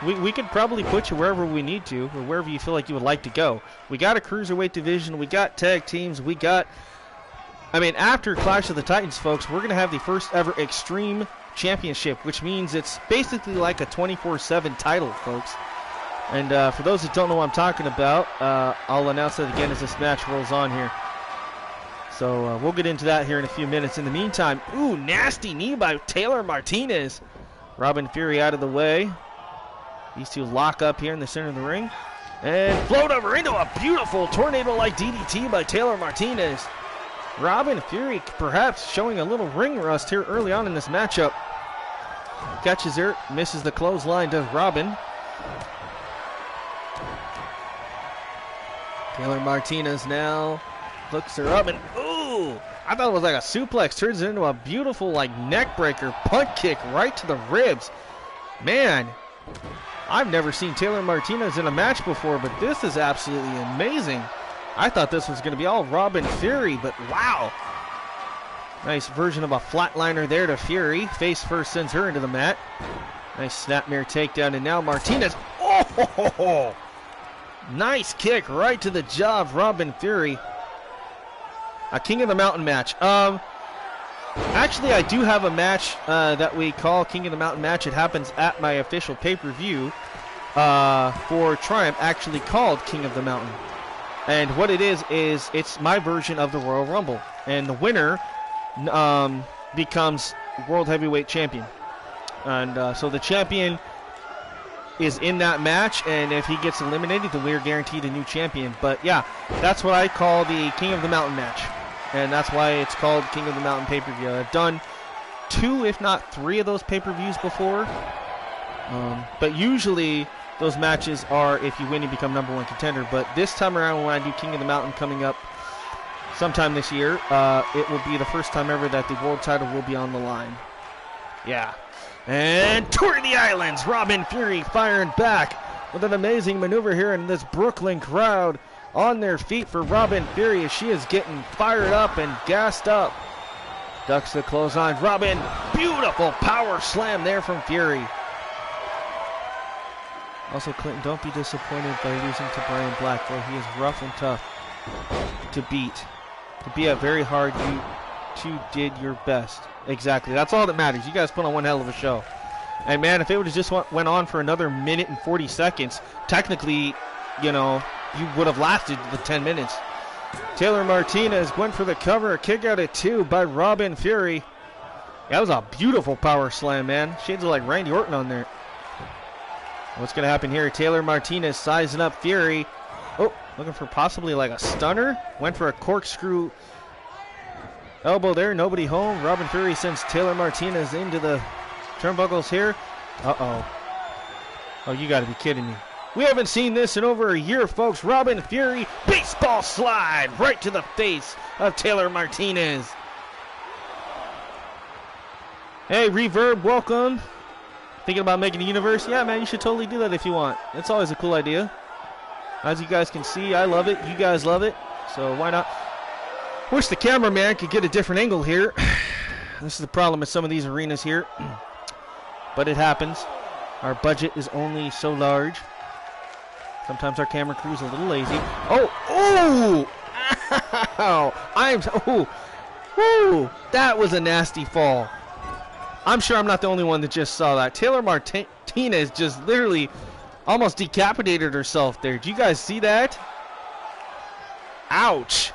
Speaker 1: we could probably put you wherever we need to or wherever you feel like you would like to go. We got a cruiserweight division. We got tag teams. We got, I mean, after Clash of the Titans, folks, we're going to have the first ever Extreme Championship, which means it's basically like a 24/7 title, folks. And for those that don't know what I'm talking about, I'll announce that again as this match rolls on here. So we'll get into that here in a few minutes. In the meantime, ooh, nasty knee by Taylor Martinez. Robin Fury out of the way. These two lock up here in the center of the ring. And float over into a beautiful tornado-like DDT by Taylor Martinez. Robin Fury perhaps showing a little ring rust here early on in this matchup. Catches her, misses the clothesline, does Robin. Taylor Martinez now hooks her up and ooh, I thought it was like a suplex. Turns it into a beautiful like neck breaker punt kick right to the ribs. Man, I've never seen Taylor Martinez in a match before, but this is absolutely amazing. I thought this was going to be all Robin Fury, but wow. Nice version of a flatliner there to Fury. Face first sends her into the mat. Nice snapmare takedown, and now Martinez. Oh, ho, ho, ho. Nice kick right to the jaw of Robin Fury. A King of the Mountain match. Actually, I do have a match that we call King of the Mountain match. It happens at my official pay-per-view for Triumph, actually called King of the Mountain. And what it is it's my version of the Royal Rumble. And the winner becomes World Heavyweight Champion. And so the champion is in that match, and if he gets eliminated, then we're guaranteed a new champion. But yeah, that's what I call the King of the Mountain match. And that's why it's called King of the Mountain pay-per-view. I've done 2, if not 3 of those pay-per-views before. But usually those matches are if you win, you become #1 contender. But this time around, when I do King of the Mountain coming up sometime this year, it will be the first time ever that the world title will be on the line. Yeah. And Tour of the Islands, Robin Fury firing back with an amazing maneuver here in this Brooklyn crowd on their feet for Robin Fury as she is getting fired up and gassed up. Ducks the clothesline. Robin, beautiful power slam there from Fury. Also, Clinton, don't be disappointed by losing to Brian Black, though he is rough and tough to beat. To be a very hard, you two did your best. Exactly. That's all that matters. You guys put on one hell of a show. And, man, if it would have just went on for another minute and 40 seconds, technically you know, you would have lasted the 10 minutes. Taylor Martinez went for the cover. Kick out at 2 by Robin Fury. That was a beautiful power slam, man. Shades of like Randy Orton on there. What's going to happen here? Taylor Martinez sizing up Fury. Oh, looking for possibly like a stunner. Went for a corkscrew elbow there. Nobody home. Robin Fury sends Taylor Martinez into the turnbuckles here. Uh-oh. Oh, you got to be kidding me. We haven't seen this in over a year, folks. Robin Fury, baseball slide right to the face of Taylor Martinez. Hey, Reverb, welcome. Thinking about making a universe? Yeah, man, you should totally do that if you want. It's always a cool idea. As you guys can see, I love it. You guys love it. So why not? Wish the cameraman could get a different angle here. This is the problem with some of these arenas here. But it happens. Our budget is only so large. Sometimes our camera crew is a little lazy. Oh! Ow! Woo! That was a nasty fall. I'm sure I'm not the only one that just saw that. Taylor Martinez just literally almost decapitated herself there. Do you guys see that? Ouch.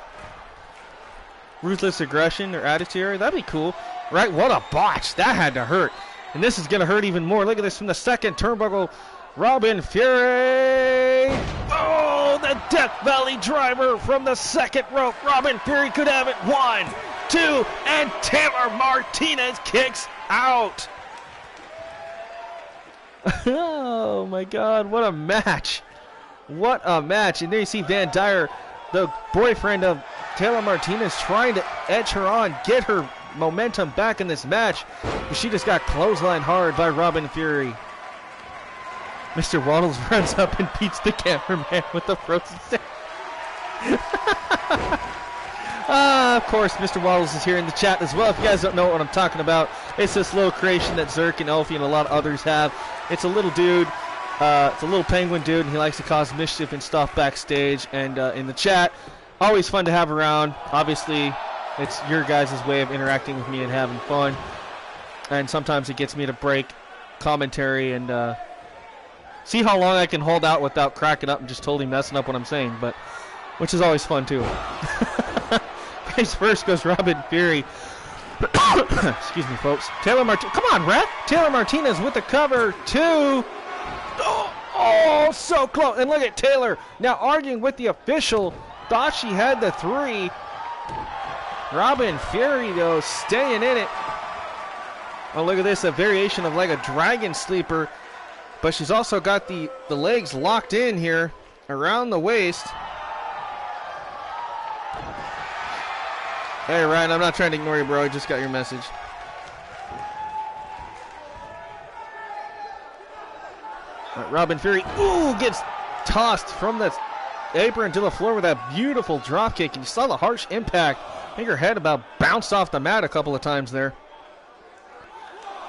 Speaker 1: Ruthless aggression or attitude. That'd be cool. Right? What a botch. That had to hurt. And this is going to hurt even more. Look at this from the second turnbuckle. Robin Fury. Oh, the Death Valley driver from the second rope. Robin Fury could have it. 1, 2, and Taylor Martinez kicks out. Oh, my God. What a match. What a match. And there you see Van Dyer, the boyfriend of Taylor Martinez, trying to edge her on, get her momentum back in this match. But she just got clotheslined hard by Robin Fury. Mr. Waddles runs up and beats the cameraman with the frozen stick. Of course, Mr. Waddles is here in the chat as well. If you guys don't know what I'm talking about, it's this little creation that Zerk and Elfie and a lot of others have. It's a little dude. It's a little penguin dude, and he likes to cause mischief and stuff backstage and in the chat. Always fun to have around. Obviously, it's your guys' way of interacting with me and having fun. And sometimes it gets me to break commentary and see how long I can hold out without cracking up and just totally messing up what I'm saying, but which is always fun too. Face first goes Robin Fury. Excuse me, folks. Taylor Martinez. Come on, ref. Taylor Martinez with the cover. 2. Oh, so close. And look at Taylor now arguing with the official. Thought she had the 3. Robin Fury, though, staying in it. Oh, look at this. A variation of like a dragon sleeper. But she's also got the legs locked in here around the waist. Hey, Ryan, I'm not trying to ignore you, bro. I just got your message. Right, Robin Fury, gets tossed from the apron to the floor with that beautiful drop kick. And you saw the harsh impact. I think her head about bounced off the mat a couple of times there.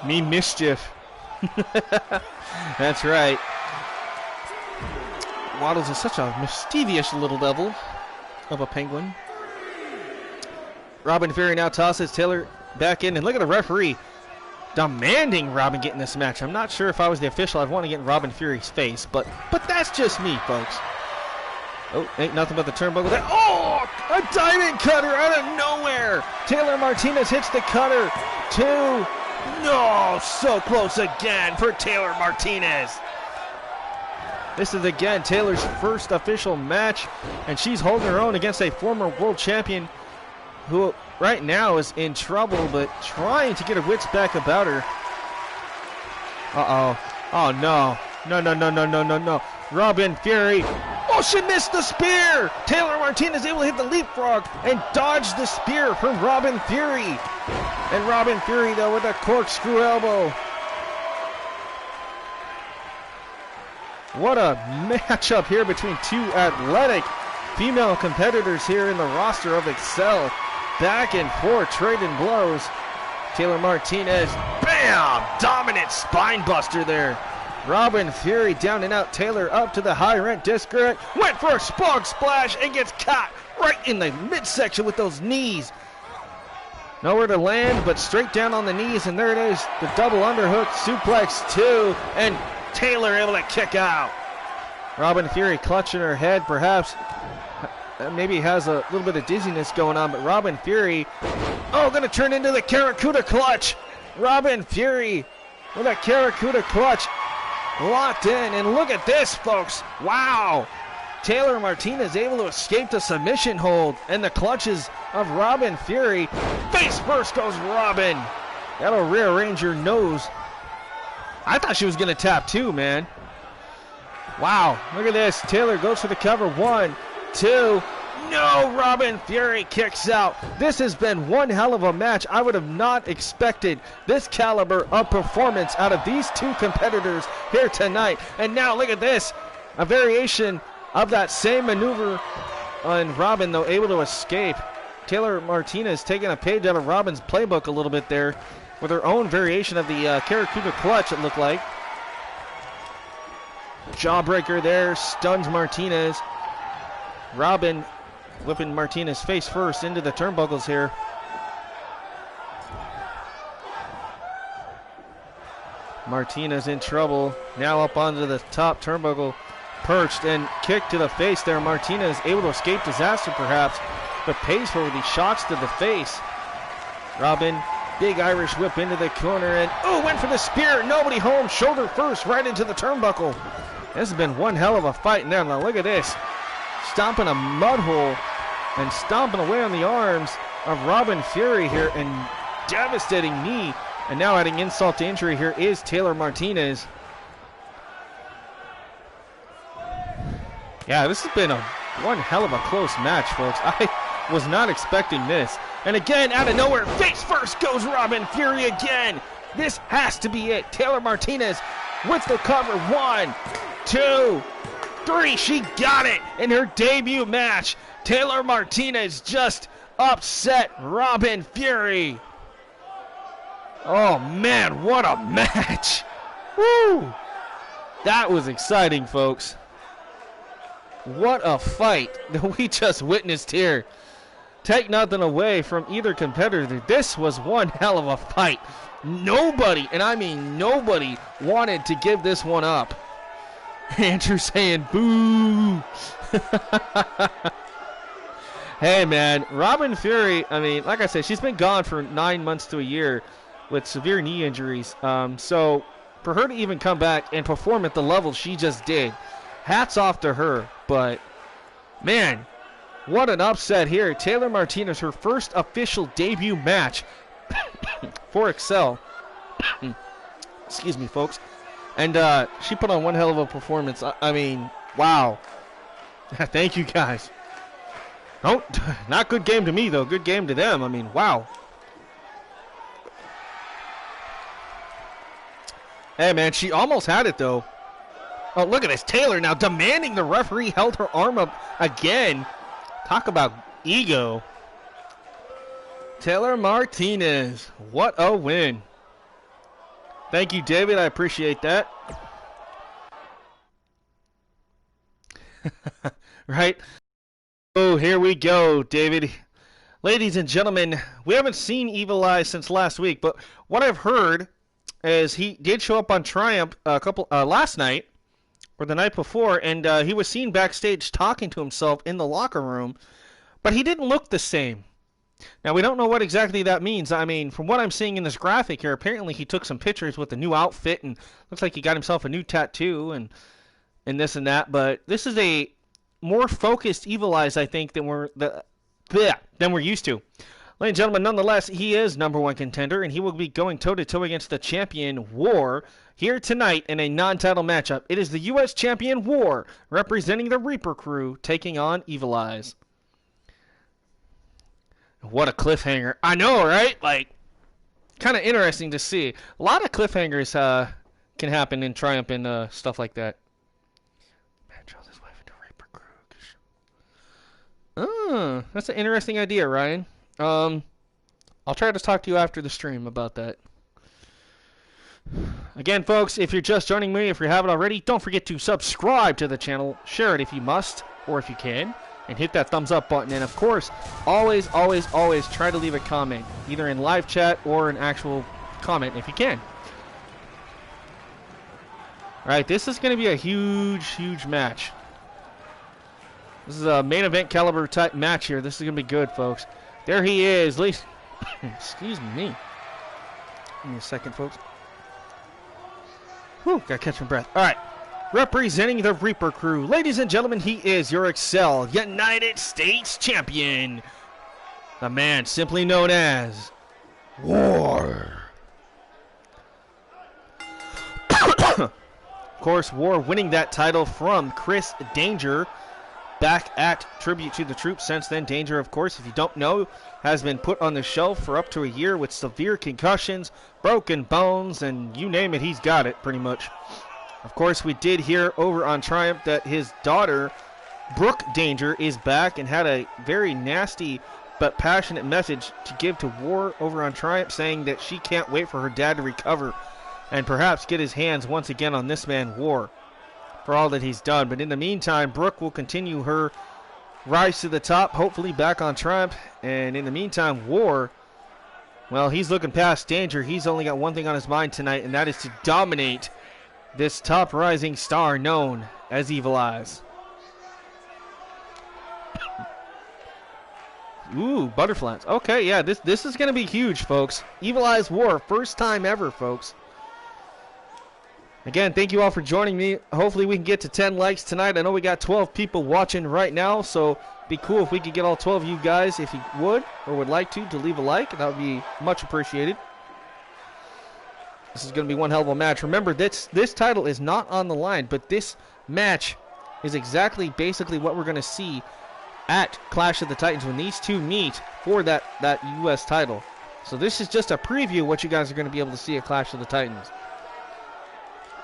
Speaker 1: Me mischief. That's right. Waddles is such a mischievous little devil of a penguin. Robin Fury now tosses Taylor back in, and look at the referee demanding Robin get in this match. I'm not sure if I was the official, I'd want to get in Robin Fury's face, but that's just me, folks. Oh, ain't nothing but the turnbuckle there. Oh, a diamond cutter out of nowhere. Taylor Martinez hits the cutter. 2. No, so close again for Taylor Martinez. This is again Taylor's first official match, and she's holding her own against a former world champion who right now is in trouble, but trying to get her wits back about her. Uh-oh. Oh, no. No. Robin Fury. Oh, she missed the spear. Taylor Martinez able to hit the leapfrog and dodge the spear from Robin Fury. And Robin Fury, though, with a corkscrew elbow. What a matchup here between two athletic female competitors here in the roster of Excel. Back and forth, trading blows. Taylor Martinez, bam! Dominant spine buster there. Robin Fury down and out. Taylor up to the high rent disc. Went for a spog splash and gets caught right in the midsection with those knees. Nowhere to land, but straight down on the knees, and there it is. The double underhook suplex 2, and Taylor able to kick out. Robin Fury clutching her head, perhaps. Maybe has a little bit of dizziness going on, but Robin Fury, going to turn into the Karakuda clutch. Robin Fury with a Karakuda clutch locked in, and look at this, folks. Wow. Taylor Martinez able to escape the submission hold and the clutches of Robin Fury. Face first goes Robin. That'll rearrange your nose. I thought she was going to tap too, man. Wow, look at this. Taylor goes for the cover. 1, 2. No, Robin Fury kicks out. This has been one hell of a match. I would have not expected this caliber of performance out of these two competitors here tonight. And now look at this. A variation of that same maneuver on Robin, though, able to escape. Taylor Martinez taking a page out of Robin's playbook a little bit there with her own variation of the Karakuda clutch, it looked like. Jawbreaker there, stuns Martinez. Robin whipping Martinez face first into the turnbuckles here. Martinez in trouble. Now up onto the top turnbuckle. Perched and kicked to the face there. Martinez able to escape disaster perhaps, but pays for the shots to the face. Robin, big Irish whip into the corner and went for the spear. Nobody home. Shoulder first right into the turnbuckle. This has been one hell of a fight now. Now look at this. Stomping a mud hole and stomping away on the arms of Robin Fury here, and devastating knee. And now adding insult to injury here is Taylor Martinez. Yeah, this has been one hell of a close match, folks. I was not expecting this. And again, out of nowhere, face first goes Robin Fury again. This has to be it. Taylor Martinez with the cover. 1, 2, 3. She got it in her debut match. Taylor Martinez just upset Robin Fury. Oh, man, what a match. Woo! That was exciting, folks. What a fight that we just witnessed here. Take nothing away from either competitor. This was one hell of a fight. Nobody, and I mean nobody, wanted to give this one up. Andrew saying boo. Hey, man, Robin Fury, I mean, like I said, she's been gone for 9 months to a year with severe knee injuries. So for her to even come back and perform at the level she just did, hats off to her. But, man, what an upset here. Taylor Martinez, her first official debut match for EXCEL. Excuse me, folks. And she put on one hell of a performance. I mean, wow. Thank you, guys. Oh, not good game to me, though. Good game to them. I mean, wow. Hey, man, she almost had it, though. Oh, look at this. Taylor now demanding the referee held her arm up again. Talk about ego. Taylor Martinez. What a win. Thank you, David. I appreciate that. Right? Oh, here we go, David. Ladies and gentlemen, we haven't seen Evil Eye since last week, but what I've heard is he did show up on Triumph last night, or the night before, and he was seen backstage talking to himself in the locker room, but he didn't look the same. Now, we don't know what exactly that means. I mean, from what I'm seeing in this graphic here, apparently he took some pictures with a new outfit, and looks like he got himself a new tattoo, and this and that, but this is a more focused Evil Eyes, I think, than we're used to. Ladies and gentlemen, nonetheless, he is #1 contender, and he will be going toe-to-toe against the champion War here tonight in a non-title matchup. It is the U.S. champion War, representing the Reaper crew, taking on Evil Eyes. What a cliffhanger. I know, right? Like, kind of interesting to see. A lot of cliffhangers can happen in Triumph and stuff like that. Oh, that's an interesting idea, Ryan. I'll try to talk to you after the stream about that. Again, folks, if you're just joining me, if you haven't already, don't forget to subscribe to the channel. Share it if you must, or if you can, and hit that thumbs up button. And, of course, always, always, always try to leave a comment, either in live chat or an actual comment if you can. All right, this is going to be a huge, huge match. This is a main event caliber type match here. This is going to be good, folks. There he is. Excuse me. Give me a second, folks. Whew, gotta catch my breath. All right. Representing the Reaper crew, ladies and gentlemen, he is your EXCEL United States Champion. The man simply known as War. Of course, War winning that title from Chris Danger back at Tribute to the Troops. Since then, Danger, of course, if you don't know, has been put on the shelf for up to a year with severe concussions, broken bones, and you name it, he's got it pretty much. Of course, we did hear over on Triumph that his daughter, Brooke Danger, is back and had a very nasty but passionate message to give to War over on Triumph, saying that she can't wait for her dad to recover and perhaps get his hands once again on this man, War, for all that he's done. But in the meantime, Brooke will continue her rise to the top, hopefully back on Triumph. And in the meantime, War, well, he's looking past Danger. He's only got one thing on his mind tonight, and that is to dominate this top rising star known as Evil Eyes. Ooh, butterflies. Okay, yeah, this is going to be huge, folks. Evil Eyes War, first time ever, folks. Again, thank you all for joining me. Hopefully we can get to 10 likes tonight. I know we got 12 people watching right now, so it'd be cool if we could get all 12 of you guys, if you would or would like to leave a like. That would be much appreciated. This is going to be one hell of a match. Remember, this title is not on the line, but this match is exactly basically what we're going to see at Clash of the Titans when these two meet for that U.S. title. So this is just a preview of what you guys are going to be able to see at Clash of the Titans,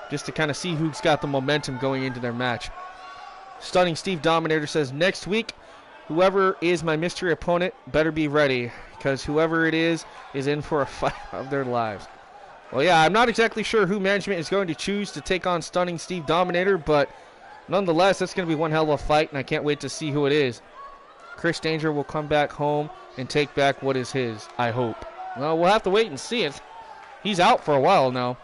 Speaker 1: just to kind of see who's got the momentum going into their match. Stunning Steve Dominator says, next week, whoever is my mystery opponent better be ready, because whoever it is in for a fight of their lives. Well, yeah, I'm not exactly sure who management is going to choose to take on Stunning Steve Dominator, but nonetheless, that's going to be one hell of a fight, and I can't wait to see who it is. Chris Danger will come back home and take back what is his, I hope. Well, we'll have to wait and see it. He's out for a while now.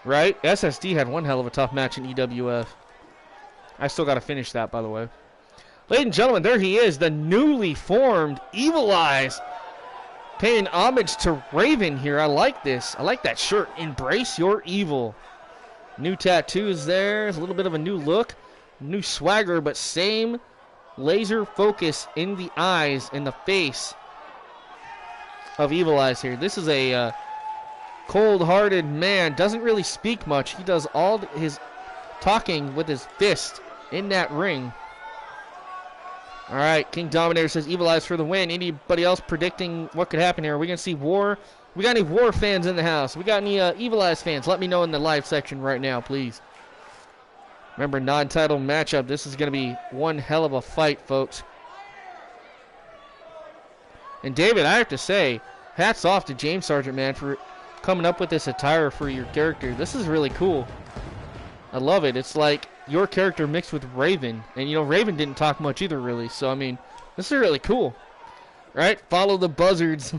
Speaker 1: Right? SSD had one hell of a tough match in EWF. I still got to finish that, by the way. Ladies and gentlemen, there he is, the newly formed Evil Eyes. Paying homage to Raven here. I like this. I like that shirt. Embrace your evil. New tattoos there. A little bit of a new look. New swagger, but same laser focus in the eyes and the face of Evil Eyes here. This is a cold-hearted man. Doesn't really speak much. He does all his talking with his fist in that ring. All right, King Dominator says Evil Eyes for the win. Anybody else predicting what could happen here? Are we going to see War? We got any War fans in the house? We got any Evil Eyes fans? Let me know in the live section right now, please. Remember, non-title matchup. This is going to be one hell of a fight, folks. And David, I have to say, hats off to James Sargent, man, for coming up with this attire for your character. This is really cool. I love it. It's like your character mixed with Raven. And, you know, Raven didn't talk much either, really. So, I mean, this is really cool. Right? Follow the buzzards.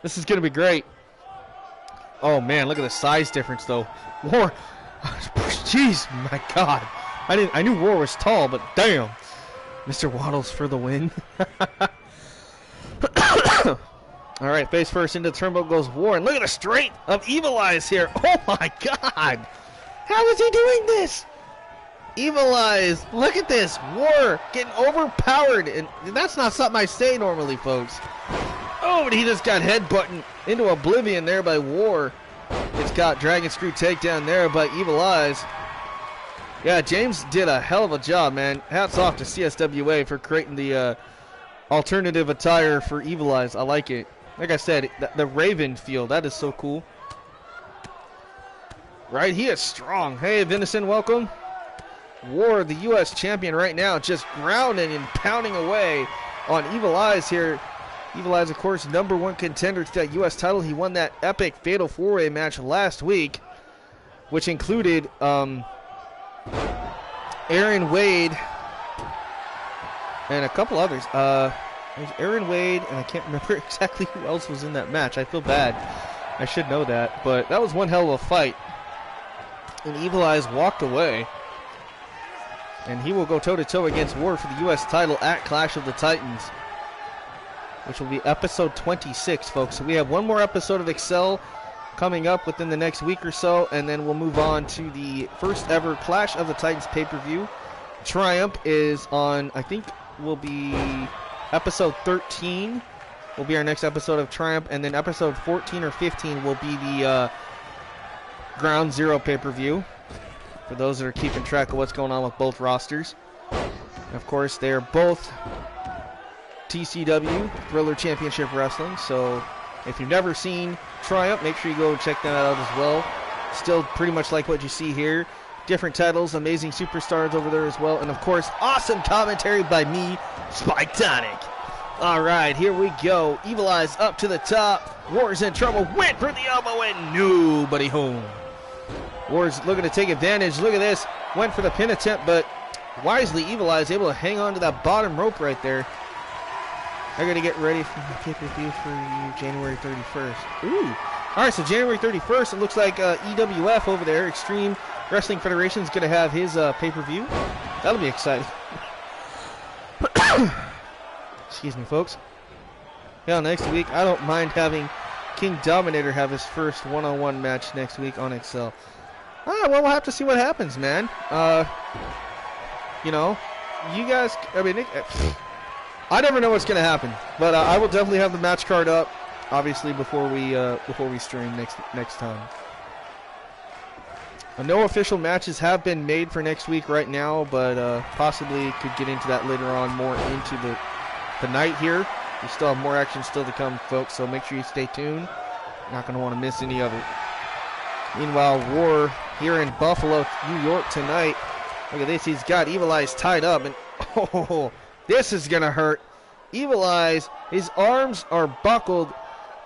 Speaker 1: This is going to be great. Oh, man, look at the size difference, though. War. Jeez, my God. I knew War was tall, but damn. Mr. Waddles for the win. All right, face first into the turnbuckle goes War. And look at the strength of Evil Eyes here. Oh, my God. How is he doing this? Evil Eyes, look at this. War getting overpowered. And that's not something I say normally, folks. Oh, but he just got headbutted into oblivion there by War. It's got Dragon Screw takedown there by Evil Eyes. Yeah, James did a hell of a job, man. Hats off to CSWA for creating the alternative attire for Evil Eyes. I like it. Like I said, the Raven feel, that is so cool. Right, he is strong. Hey, Venison, welcome. War, the U.S. champion right now, just grounding and pounding away on Evil Eyes here. Evil Eyes, of course, #1 contender to that U.S. title. He won that epic Fatal 4-Way match last week, which included Aaron Wade and a couple others. There's Aaron Wade, and I can't remember exactly who else was in that match. I feel bad. I should know that, but that was one hell of a fight. And Evil Eyes walked away. And he will go toe-to-toe against War for the U.S. title at Clash of the Titans, which will be episode 26, folks. So we have one more episode of Excel coming up within the next week or so, and then we'll move on to the first ever Clash of the Titans pay-per-view. Triumph is on, I think, will be episode 13. Will be our next episode of Triumph, and then episode 14 or 15 will be the Ground Zero pay-per-view, for those that are keeping track of what's going on with both rosters. And of course, they are both TCW Thriller Championship Wrestling, so if you've never seen Triumph, make sure you go check that out as well. Still pretty much like what you see here. Different titles, amazing superstars over there as well, and of course, awesome commentary by me, Spike Tonic. Alright, here we go. Evil Eyes up to the top. War's in trouble. Went for the elbow and nobody home. War's looking to take advantage. Look at this. Went for the pin attempt, but wisely Evil Eyes able to hang on to that bottom rope right there. They're going to get ready for the pay-per-view for January 31st. Ooh. Alright, so January 31st, it looks like EWF over there, Extreme Wrestling Federation, is going to have his pay-per-view. That'll be exciting. Excuse me, folks. Yeah, next week, I don't mind having King Dominator have his first one-on-one match next week on Excel. Well, we'll have to see what happens, man. You know, you guys, I mean, I never know what's going to happen. But I will definitely have the match card up, obviously, before we stream next time. No official matches have been made for next week right now, but possibly could get into that later on, more into the night here. We still have more action still to come, folks, so make sure you stay tuned. Not going to want to miss any of it. Meanwhile, War here in Buffalo, New York tonight. Look at this. He's got Evil Eyes tied up, and oh, this is going to hurt. Evil Eyes, his arms are buckled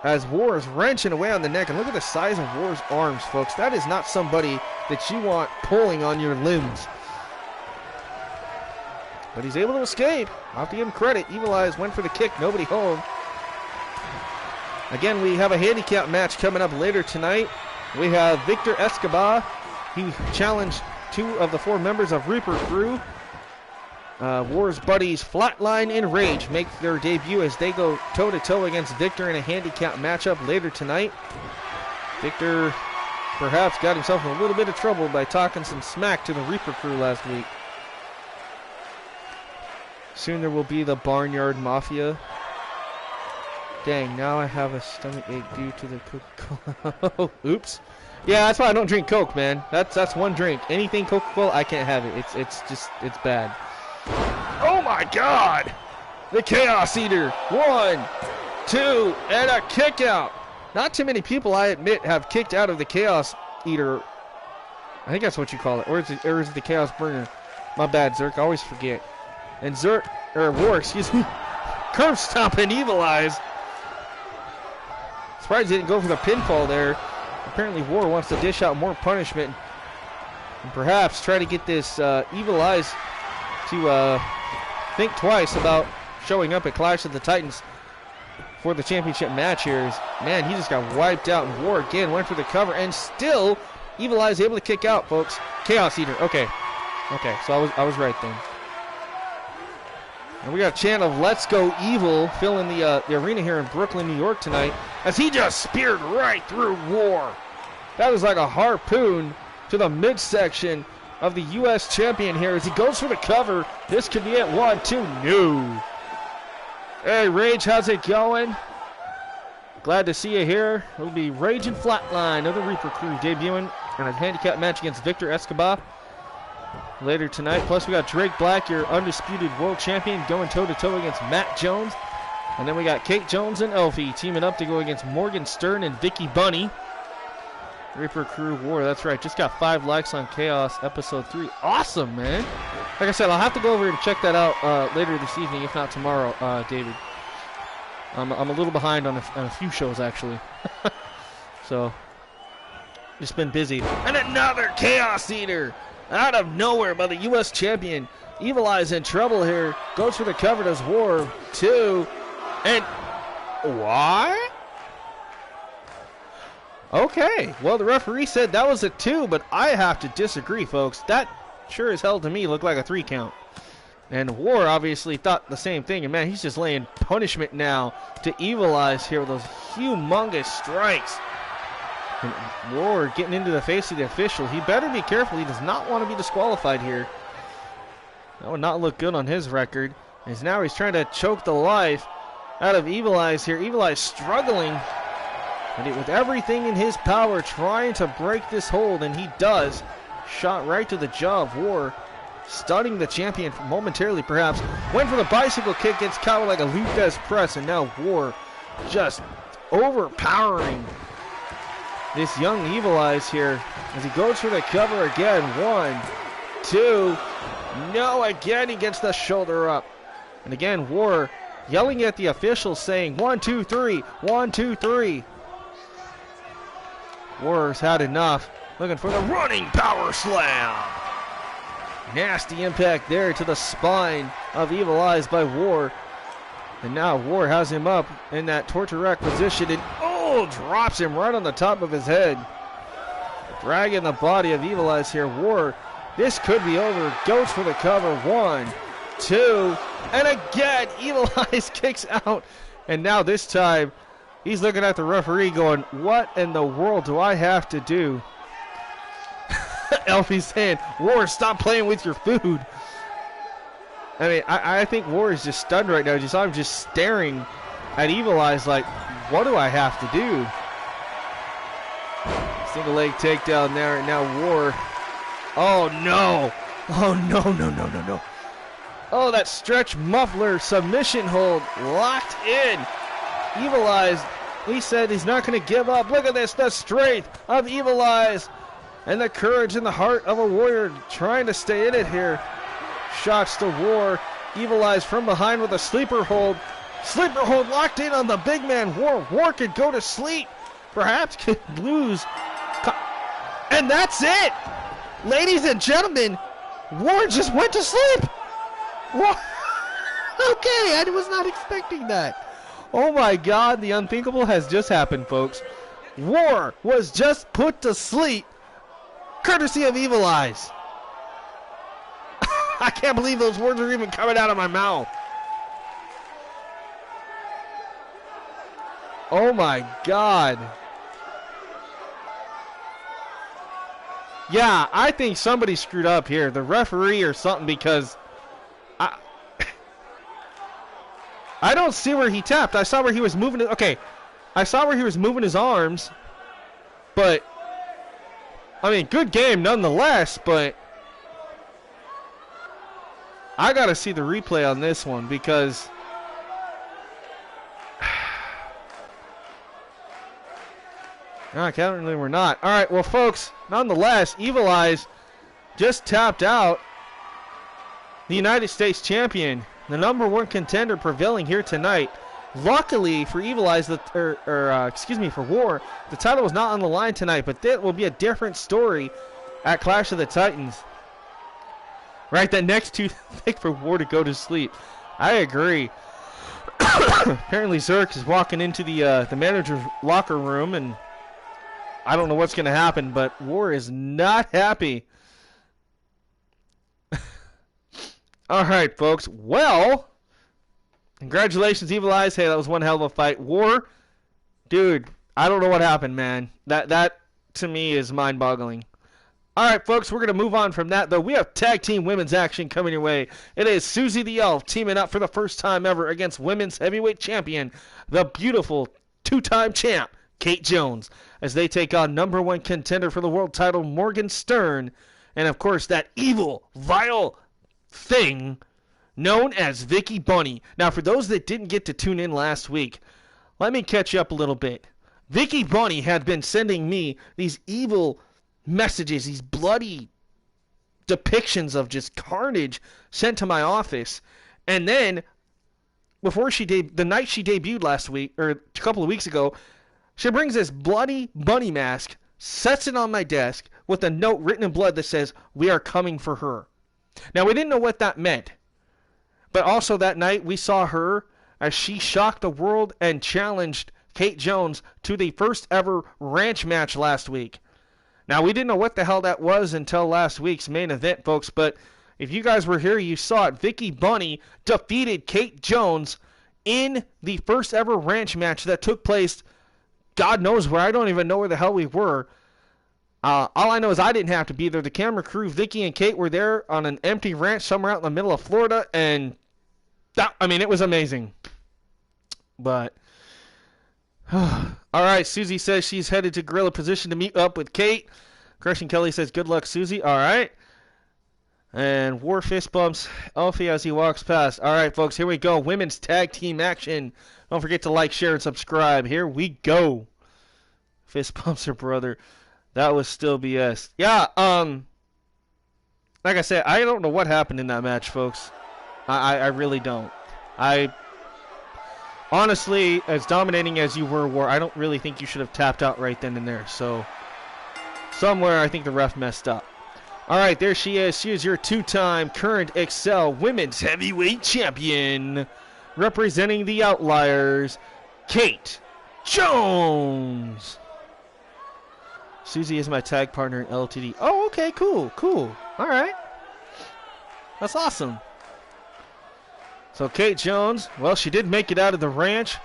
Speaker 1: as War is wrenching away on the neck. And look at the size of War's arms, folks. That is not somebody that you want pulling on your limbs. But he's able to escape. I'll have to give him credit. Evil Eyes went for the kick. Nobody home. Again, we have a handicap match coming up later tonight. We have Victor Escobar. He challenged 2 of the 4 members of Reaper Crew. War's buddies Flatline and Rage make their debut as they go toe-to-toe against Victor in a handicap matchup later tonight. Victor perhaps got himself in a little bit of trouble by talking some smack to the Reaper Crew last week. Soon there will be the Barnyard Mafia. Dang, now I have a stomach ache due to the Coca-Cola. Oops. Yeah, that's why I don't drink Coke, man. That's one drink. Anything Coca-Cola, I can't have it. It's bad. Oh my God! The Chaos Eater. 1, 2, and a kick out. Not too many people, I admit, have kicked out of the Chaos Eater. I think that's what you call it. Or is it the Chaos Burner? My bad, Zerk. I always forget. And War, excuse me, curb stomping Evil Eyes. Surprised he didn't go for the pinfall there. Apparently War wants to dish out more punishment and perhaps try to get this Evil Eyes to think twice about showing up at Clash of the Titans for the championship match here. Man, he just got wiped out, and War again went for the cover, and still Evil Eyes able to kick out, folks. Chaos Eater. Okay, so I was right then. And we got a chant of Let's Go Evil filling the arena here in Brooklyn, New York tonight, as he just speared right through War. That was like a harpoon to the midsection of the U.S. champion here as he goes for the cover. This could be it. 1, 2, no. Hey, Rage, how's it going? Glad to see you here. It'll be Rage and Flatline of the Reaper Crew debuting in a handicap match against Victor Escobar later tonight. Plus, we got Drake Black, your undisputed world champion, going toe-to-toe against Matt Jones. And then we got Kate Jones and Elfie teaming up to go against Morgan Stern and Vicky Bunny. Reaper Crew War, that's right. Just got 5 likes on Chaos Episode 3. Awesome, man. Like I said, I'll have to go over and check that out later this evening, if not tomorrow, David. I'm a little behind on a few shows, actually. So, just been busy. And another Chaos Eater out of nowhere by the U.S. champion. Evil Eyes in trouble here. Goes for the cover, does War. 2. And what? Okay, well, the referee said that was a 2, but I have to disagree, folks. That sure as hell to me looked like a 3 count. And War obviously thought the same thing. And, man, he's just laying punishment now to Evil Eyes here with those humongous strikes. And War getting into the face of the official. He better be careful. He does not want to be disqualified here. That would not look good on his record. As now he's trying to choke the life out of Evil Eyes here. Evil Eyes struggling. And with everything in his power trying to break this hold. And he does. Shot right to the jaw of War. Stunning the champion momentarily, perhaps. Went for the bicycle kick, gets caught with like a Luthez press, and now War just overpowering this young Evil Eyes here as he goes for the cover again. 1, 2, no, again he gets the shoulder up. And again, War yelling at the officials saying 1, 2, 3, 1, 2, 3. War's had enough. Looking for the running power slam. Nasty impact there to the spine of Evil Eyes by War. And now War has him up in that torture rack position and drops him right on the top of his head. Dragging the body of Evil Eyes here. War, this could be over. Goes for the cover. 1, 2, and again Evil Eyes kicks out. And now this time he's looking at the referee going, what in the world do I have to do? Elfie's saying, War, stop playing with your food. I mean, I think War is just stunned right now. You saw him just staring at Evil Eyes like, what do I have to do? Single leg takedown there, and now War. Oh, no. Oh, no, no, no, no, no. Oh, that stretch muffler submission hold locked in. Evil Eyes, he said he's not going to give up. Look at this, the strength of Evil Eyes. And the courage in the heart of a warrior trying to stay in it here. Shots to War. Evil Eyes from behind with a sleeper hold. Sleeper hold locked in on the big man War. War could go to sleep. Perhaps could lose. And that's it. Ladies and gentlemen, War just went to sleep. What? Okay, I was not expecting that. Oh my God, the unthinkable has just happened, folks. War was just put to sleep. Courtesy of Evil Eyes. I can't believe those words are even coming out of my mouth. Oh my God. Yeah, I think somebody screwed up here. The referee or something, because I don't see where he tapped. I saw where he was moving. Okay, I saw where he was moving his arms, but I mean, good game nonetheless, but I got to see the replay on this one because apparently we're not. All right, well, folks, nonetheless, Evil Eyes just tapped out the United States champion, the #1 contender prevailing here tonight. Luckily for Evil Eyes, for War, the title was not on the line tonight, but that will be a different story at Clash of the Titans. Right, that next two think for War to go to sleep. I agree. Apparently Zerk is walking into the manager's locker room, and I don't know what's going to happen, but War is not happy. All right, folks. Well, congratulations, Evil Eyes. Hey, that was one hell of a fight. War, dude, I don't know what happened, man. That to me is mind-boggling. All right, folks, we're going to move on from that, though. We have tag team women's action coming your way. It is Susie the Elf teaming up for the first time ever against women's heavyweight champion, the beautiful two-time champ, Kate Jones, as they take on #1 contender for the world title, Morgan Stern, and, of course, that evil, vile thing known as Vicky Bunny. Now, for those that didn't get to tune in last week, let me catch you up a little bit. Vicky Bunny had been sending me these evil messages, these bloody depictions of just carnage sent to my office. And then, before the night she debuted last week, or a couple of weeks ago, she brings this bloody bunny mask, sets it on my desk with a note written in blood that says, "We are coming for her." Now, we didn't know what that meant. But also that night, we saw her as she shocked the world and challenged Kate Jones to the first ever ranch match last week. Now, we didn't know what the hell that was until last week's main event, folks, but if you guys were here, you saw it. Vicky Bunny defeated Kate Jones in the first ever ranch match that took place God knows where. I don't even know where the hell we were. All I know is I didn't have to be there. The camera crew, Vicky and Kate, were there on an empty ranch somewhere out in the middle of Florida, and it was amazing. But, all right, Susie says she's headed to gorilla position to meet up with Kate. Crushing Kelly says, good luck, Susie. All right. And War fist bumps Alfie as he walks past. All right, folks, here we go. Women's tag team action. Don't forget to like, share, and subscribe. Here we go. Fist bumps her brother. That was still BS. Yeah, like I said, I don't know what happened in that match, folks. I really don't. Honestly, as dominating as you were, War, I don't really think you should have tapped out right then and there. So, somewhere I think the ref messed up. All right, there she is. She is your two-time current EXCEL Women's Heavyweight Champion, representing the Outliers, Kate Jones. Susie is my tag partner in LTD. Oh, okay, cool. All right. That's awesome. So Kate Jones, well, she did make it out of the ranch.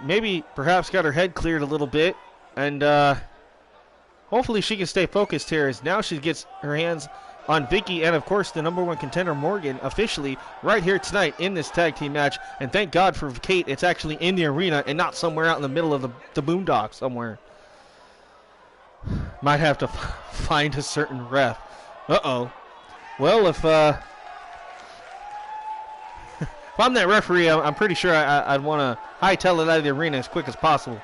Speaker 1: Maybe, perhaps got her head cleared a little bit. And hopefully she can stay focused here as now she gets her hands on Vicky and, of course, the number one contender, Morgan, officially right here tonight in this tag team match. And thank God for Kate, it's actually in the arena and not somewhere out in the middle of the boondocks somewhere. Might have to find a certain ref. Uh-oh. Well, if I'm that referee, I'm pretty sure I'd want to hightail it out of the arena as quick as possible.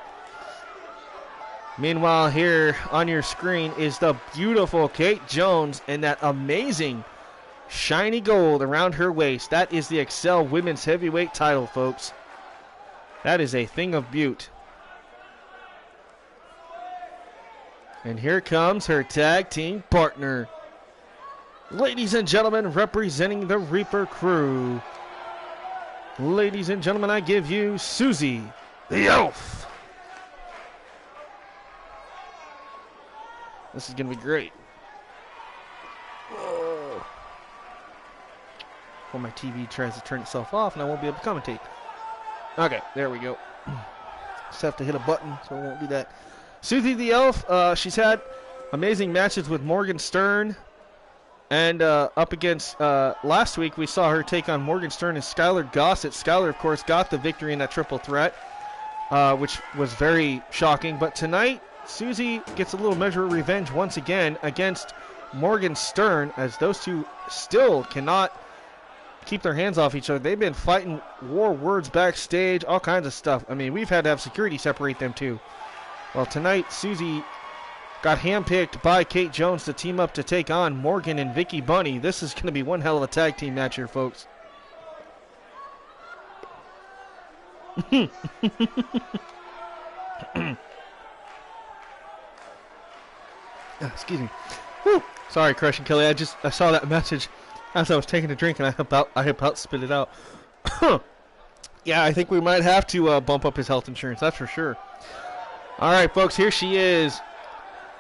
Speaker 1: Meanwhile, here on your screen is the beautiful Kate Jones and that amazing shiny gold around her waist. That is the EXCEL Women's Heavyweight title, folks. That is a thing of beaut. And here comes her tag team partner. Ladies and gentlemen, representing the Reaper crew. Ladies and gentlemen, I give you Susie, the Elf. This is going to be great. Whoa. Before my TV tries to turn itself off and I won't be able to commentate. Okay, there we go. Just have to hit a button so it won't do that. Susie the Elf, she's had amazing matches with Morgan Stern. And up against, last week we saw her take on Morgan Stern and Skylar Gossett. Skylar, of course, got the victory in that triple threat, which was very shocking. But tonight, Susie gets a little measure of revenge once again against Morgan Stern, as those two still cannot keep their hands off each other. They've been fighting war words backstage, all kinds of stuff. I mean, we've had to have security separate them too. Well, tonight, Susie got handpicked by Kate Jones to team up to take on Morgan and Vicky Bunny. This is going to be one hell of a tag team match here, folks. Excuse me. Whew. Sorry, Crushing Kelly. I saw that message as I was taking a drink, and I about spit it out. Yeah, I think we might have to bump up his health insurance. That's for sure. All right, folks. Here she is.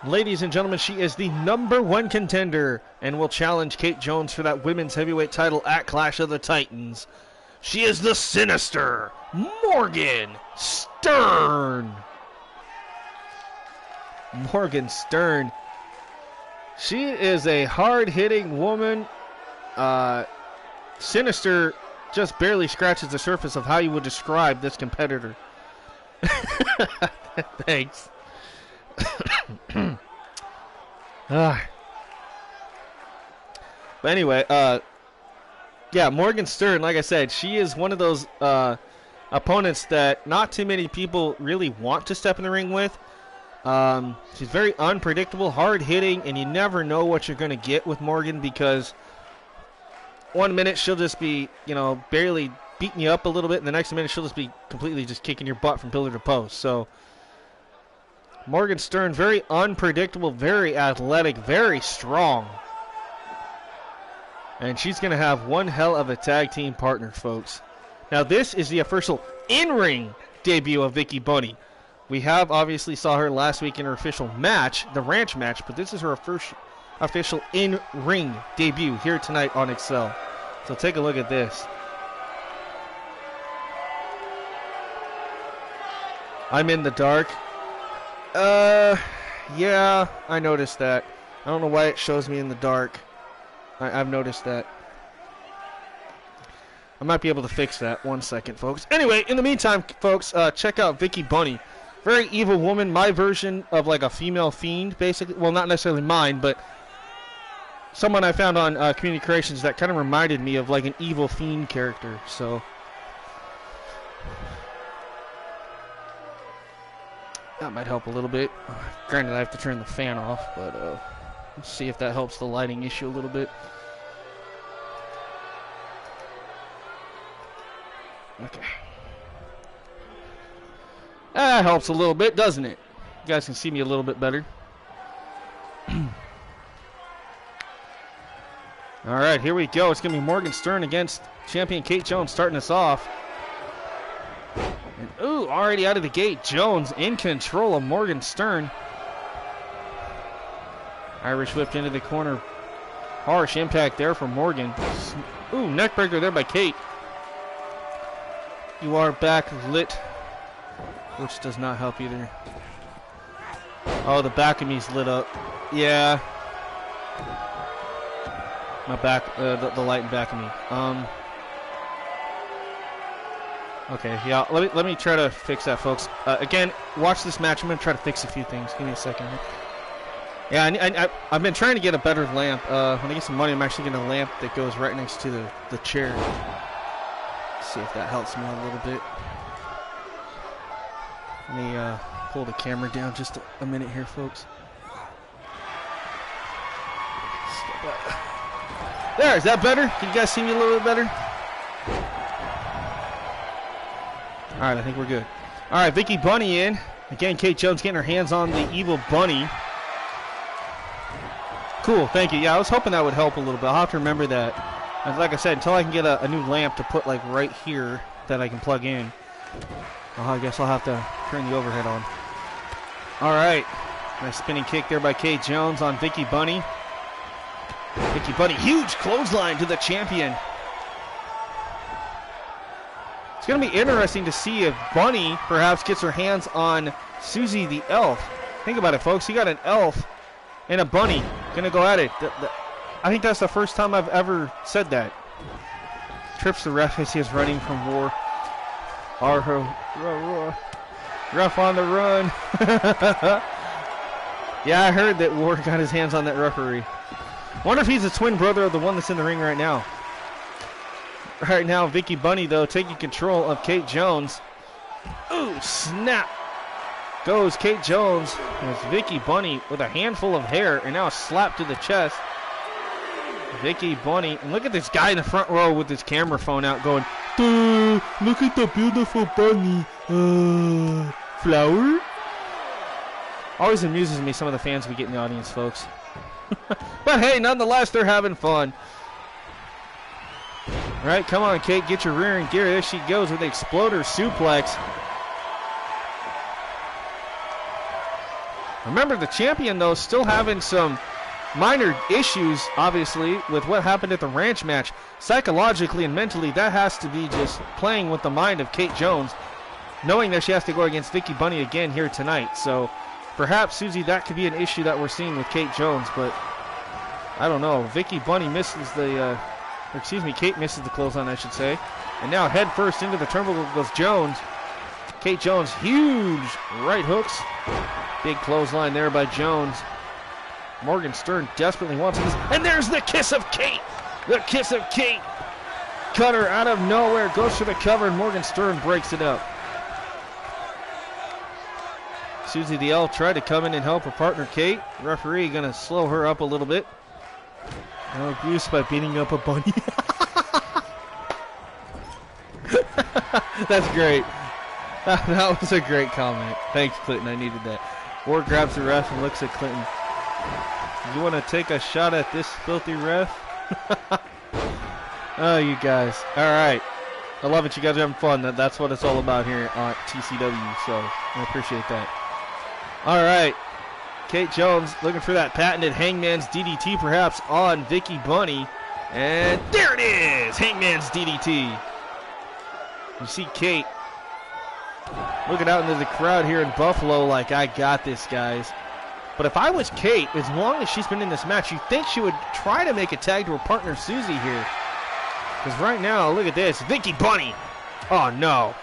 Speaker 1: Ladies and gentlemen, she is the number one contender and will challenge Kate Jones for that women's heavyweight title at Clash of the Titans. She is the sinister Morgan Stern. Morgan Stern. She is a hard-hitting woman. Sinister just barely scratches the surface of how you would describe this competitor. Thanks. But anyway, yeah, Morgan Stern, like I said, she is one of those opponents that not too many people really want to step in the ring with. She's very unpredictable, hard-hitting, and you never know what you're going to get with Morgan, because one minute she'll just be, barely beating you up a little bit, and the next minute she'll just be completely just kicking your butt from pillar to post. So Morgan Stern, very unpredictable, very athletic, very strong. And she's going to have one hell of a tag team partner, folks. Now, this is the official in-ring debut of Vicky Bunny. We have obviously saw her last week in her official match, the ranch match, but this is her first official in-ring debut here tonight on Excel. So take a look at this. I'm in the dark. Yeah, I noticed that. I don't know why it shows me in the dark. I've noticed that. I might be able to fix that. 1 second, folks. Anyway, in the meantime, folks, check out Vicky Bunny. Very evil woman. My version of like a female fiend, basically. Well, not necessarily mine, but someone I found on Community Creations that kind of reminded me of like an evil fiend character. So that might help a little bit. Granted, I have to turn the fan off, but let's see if that helps the lighting issue a little bit. Okay. That helps a little bit, doesn't it? You guys can see me a little bit better. Alright, here we go. It's going to be Morgan Stern against champion Kate Jones starting us off. And, ooh, already out of the gate, Jones in control of Morgan Stern. Irish whipped into the corner. Harsh impact there from Morgan. Ooh, neckbreaker there by Kate. You are back lit, which does not help either. Oh, the back of me's lit up. Yeah. My back, the light in back of me. Okay, yeah, let me try to fix that, folks. Again, watch this match. I'm going to try to fix a few things. Give me a second. Yeah, I've been trying to get a better lamp. When I get some money, I'm actually getting a lamp that goes right next to the chair. See if that helps me a little bit. Let me pull the camera down just a minute here, folks. There, is that better? Can you guys see me a little bit better? Alright, I think we're good. Alright, Vicky Bunny in. Again, Kate Jones getting her hands on the evil bunny. Cool, thank you. Yeah, I was hoping that would help a little bit. I'll have to remember that. And like I said, until I can get a new lamp to put like right here that I can plug in, I guess I'll have to turn the overhead on. Alright. Nice spinning kick there by Kate Jones on Vicky Bunny. Vicky Bunny, huge clothesline to the champion. It's going to be interesting to see if Bunny perhaps gets her hands on Susie the Elf. Think about it, folks. You got an elf and a bunny going to go at it. I think that's the first time I've ever said that. Trips the ref as he is running from War. Ref on the run. Yeah, I heard that War got his hands on that referee. Wonder if he's a twin brother of the one that's in the ring right now. Right now, Vicky Bunny, though, taking control of Kate Jones. Ooh, snap. Goes Kate Jones. There's Vicky Bunny with a handful of hair and now a slap to the chest. Vicky Bunny. And look at this guy in the front row with his camera phone out going, look at the beautiful bunny. Flower? Always amuses me, some of the fans we get in the audience, folks. But hey, nonetheless, they're having fun. All right, come on, Kate, get your rear in gear. There she goes with the exploder suplex. Remember, the champion, though, still having some minor issues, obviously, with what happened at the ranch match. Psychologically and mentally, that has to be just playing with the mind of Kate Jones, knowing that she has to go against Vicky Bunny again here tonight. So perhaps, Susie, that could be an issue that we're seeing with Kate Jones, but I don't know. Vicky Bunny misses the, Kate misses the clothesline, I should say. And now head first into the turnbuckle goes Jones. Kate Jones, huge right hooks. Big clothesline there by Jones. Morgan Stern desperately wants this. And there's the kiss of Kate. The kiss of Kate. Cutter out of nowhere. Goes for the cover and Morgan Stern breaks it up. Susie the Elf tried to come in and help her partner Kate. Referee going to slow her up a little bit. No abuse by beating up a bunny. That's great. That was a great comment. Thanks, Clinton. I needed that. Ward grabs the ref and looks at Clinton. You want to take a shot at this filthy ref? Oh, you guys. All right. I love it. You guys are having fun. That's what it's all about here on TCW, so I appreciate that. All right. Kate Jones looking for that patented Hangman's DDT perhaps on Vicky Bunny. And there it is! Hangman's DDT. You see Kate looking out into the crowd here in Buffalo like, I got this, guys. But if I was Kate, as long as she's been in this match, you'd think she would try to make a tag to her partner Susie here. Because right now, look at this. Vicky Bunny. Oh, no.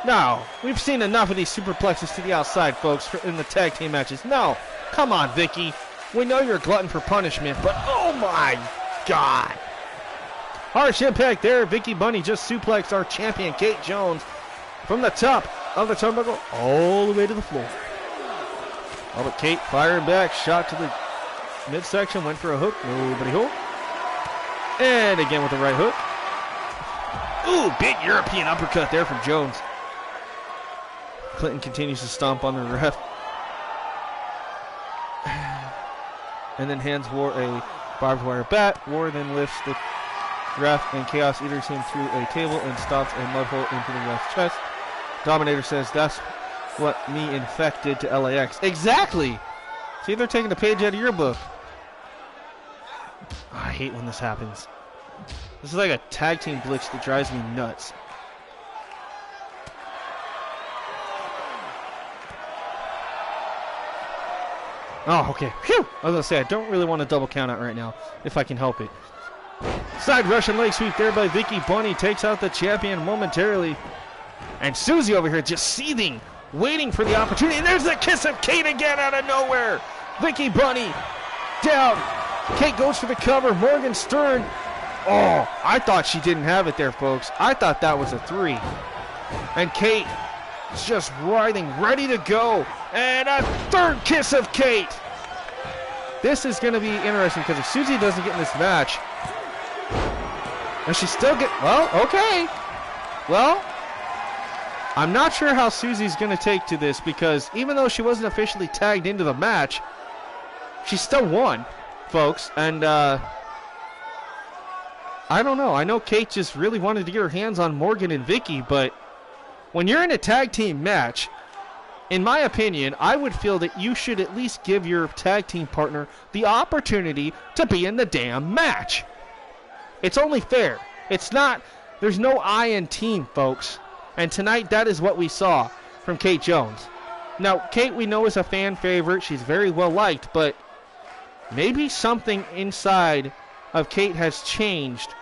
Speaker 1: No. We've seen enough of these superplexes to the outside, folks, in the tag team matches. No. Come on, Vicky. We know you're a glutton for punishment, but oh, my God. Harsh impact there. Vicky Bunny just suplexed our champion, Kate Jones, from the top of the turnbuckle all the way to the floor. Oh, but Kate firing back. Shot to the midsection. Went for a hook. Nobody hole. And again with the right hook. Ooh, big European uppercut there from Jones. Clinton continues to stomp on the ref. And then hands War a barbed wire bat. War then lifts the ref, and Chaos Eaters him through a table and stops a mud hole into the ref's chest. Dominator says, that's what me infected to LAX. Exactly! See, they're taking a page out of your book. Oh, I hate when this happens. This is like a tag team glitch that drives me nuts. Oh, okay. Phew! I was going to say, I don't really want a double count out right now, if I can help it. Side Russian leg sweep there by Vicky Bunny. Takes out the champion momentarily. And Susie over here just seething, waiting for the opportunity. And there's the kiss of Kate again out of nowhere. Vicky Bunny down. Kate goes for the cover. Morgan Stern. Oh, I thought she didn't have it there, folks. I thought that was a 3. And Kate is just writhing, ready to go. And a third kiss of Kate. This is going to be interesting because if Susie doesn't get in this match, and she still get, well, okay. Well, I'm not sure how Susie's going to take to this because even though she wasn't officially tagged into the match, she still won, folks. And I don't know. I know Kate just really wanted to get her hands on Morgan and Vicky, but when you're in a tag team match, in my opinion, I would feel that you should at least give your tag team partner the opportunity to be in the damn match. It's only fair. It's not, there's no I in team, folks. And tonight, that is what we saw from Kate Jones. Now, Kate, we know, is a fan favorite. She's very well liked, but maybe something inside of Kate has changed.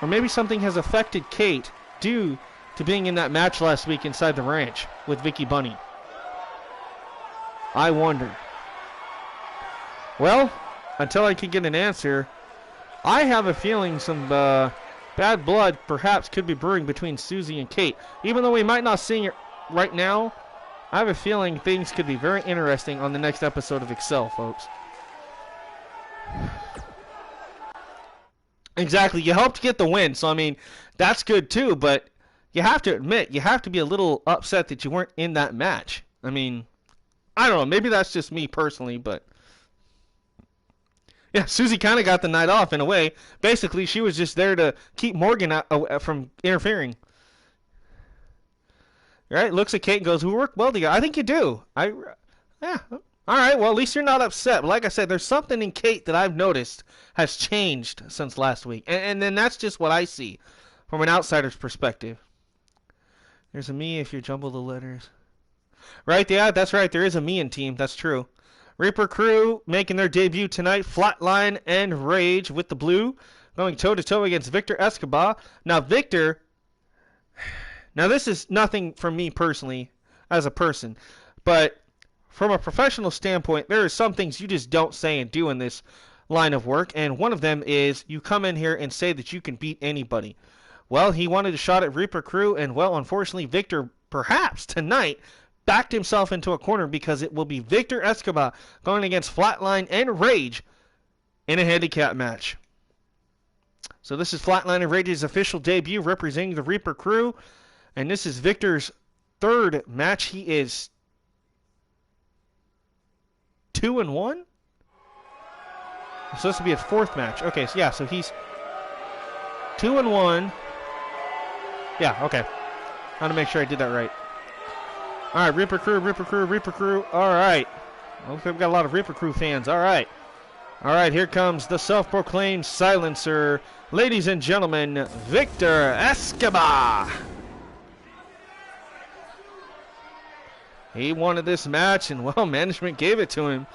Speaker 1: Or maybe something has affected Kate due to being in that match last week inside the ranch with Vicky Bunny. I wonder. Well, until I can get an answer, I have a feeling some bad blood perhaps could be brewing between Susie and Kate. Even though we might not see it right now, I have a feeling things could be very interesting on the next episode of EXCEL, folks. Exactly. You helped get the win, so I mean, that's good too, but you have to admit, you have to be a little upset that you weren't in that match. I mean, I don't know. Maybe that's just me personally, but yeah, Susie kind of got the night off in a way. Basically, she was just there to keep Morgan out, from interfering. Right? Looks at Kate and goes, "We work well together." I think you do. Yeah. All right. Well, at least you're not upset. But like I said, there's something in Kate that I've noticed has changed since last week, and then that's just what I see from an outsider's perspective. There's a me if you jumble the letters. Right? Yeah, that's right. There is a me in team. That's true. Reaper Crew making their debut tonight. Flatline and Rage with the blue. Going toe-to-toe against Victor Escobar. Now, Victor, this is nothing from me personally as a person. But from a professional standpoint, there are some things you just don't say and do in this line of work. And one of them is you come in here and say that you can beat anybody. Well, he wanted a shot at Reaper Crew. And, well, unfortunately, Victor, perhaps tonight, backed himself into a corner because it will be Victor Escobar going against Flatline and Rage in a handicap match. So this is Flatline and Rage's official debut representing the Reaper Crew. And this is Victor's third match. He is 2-1? It's supposed to be a fourth match. Okay, so yeah, so he's 2-1. Yeah, okay. I want to make sure I did that right. All right, Reaper Crew, Reaper Crew, Reaper Crew. All right. Looks like we've got a lot of Reaper Crew fans. All right. All right, here comes the self-proclaimed silencer. Ladies and gentlemen, Victor Escobar. He wanted this match, and, well, management gave it to him.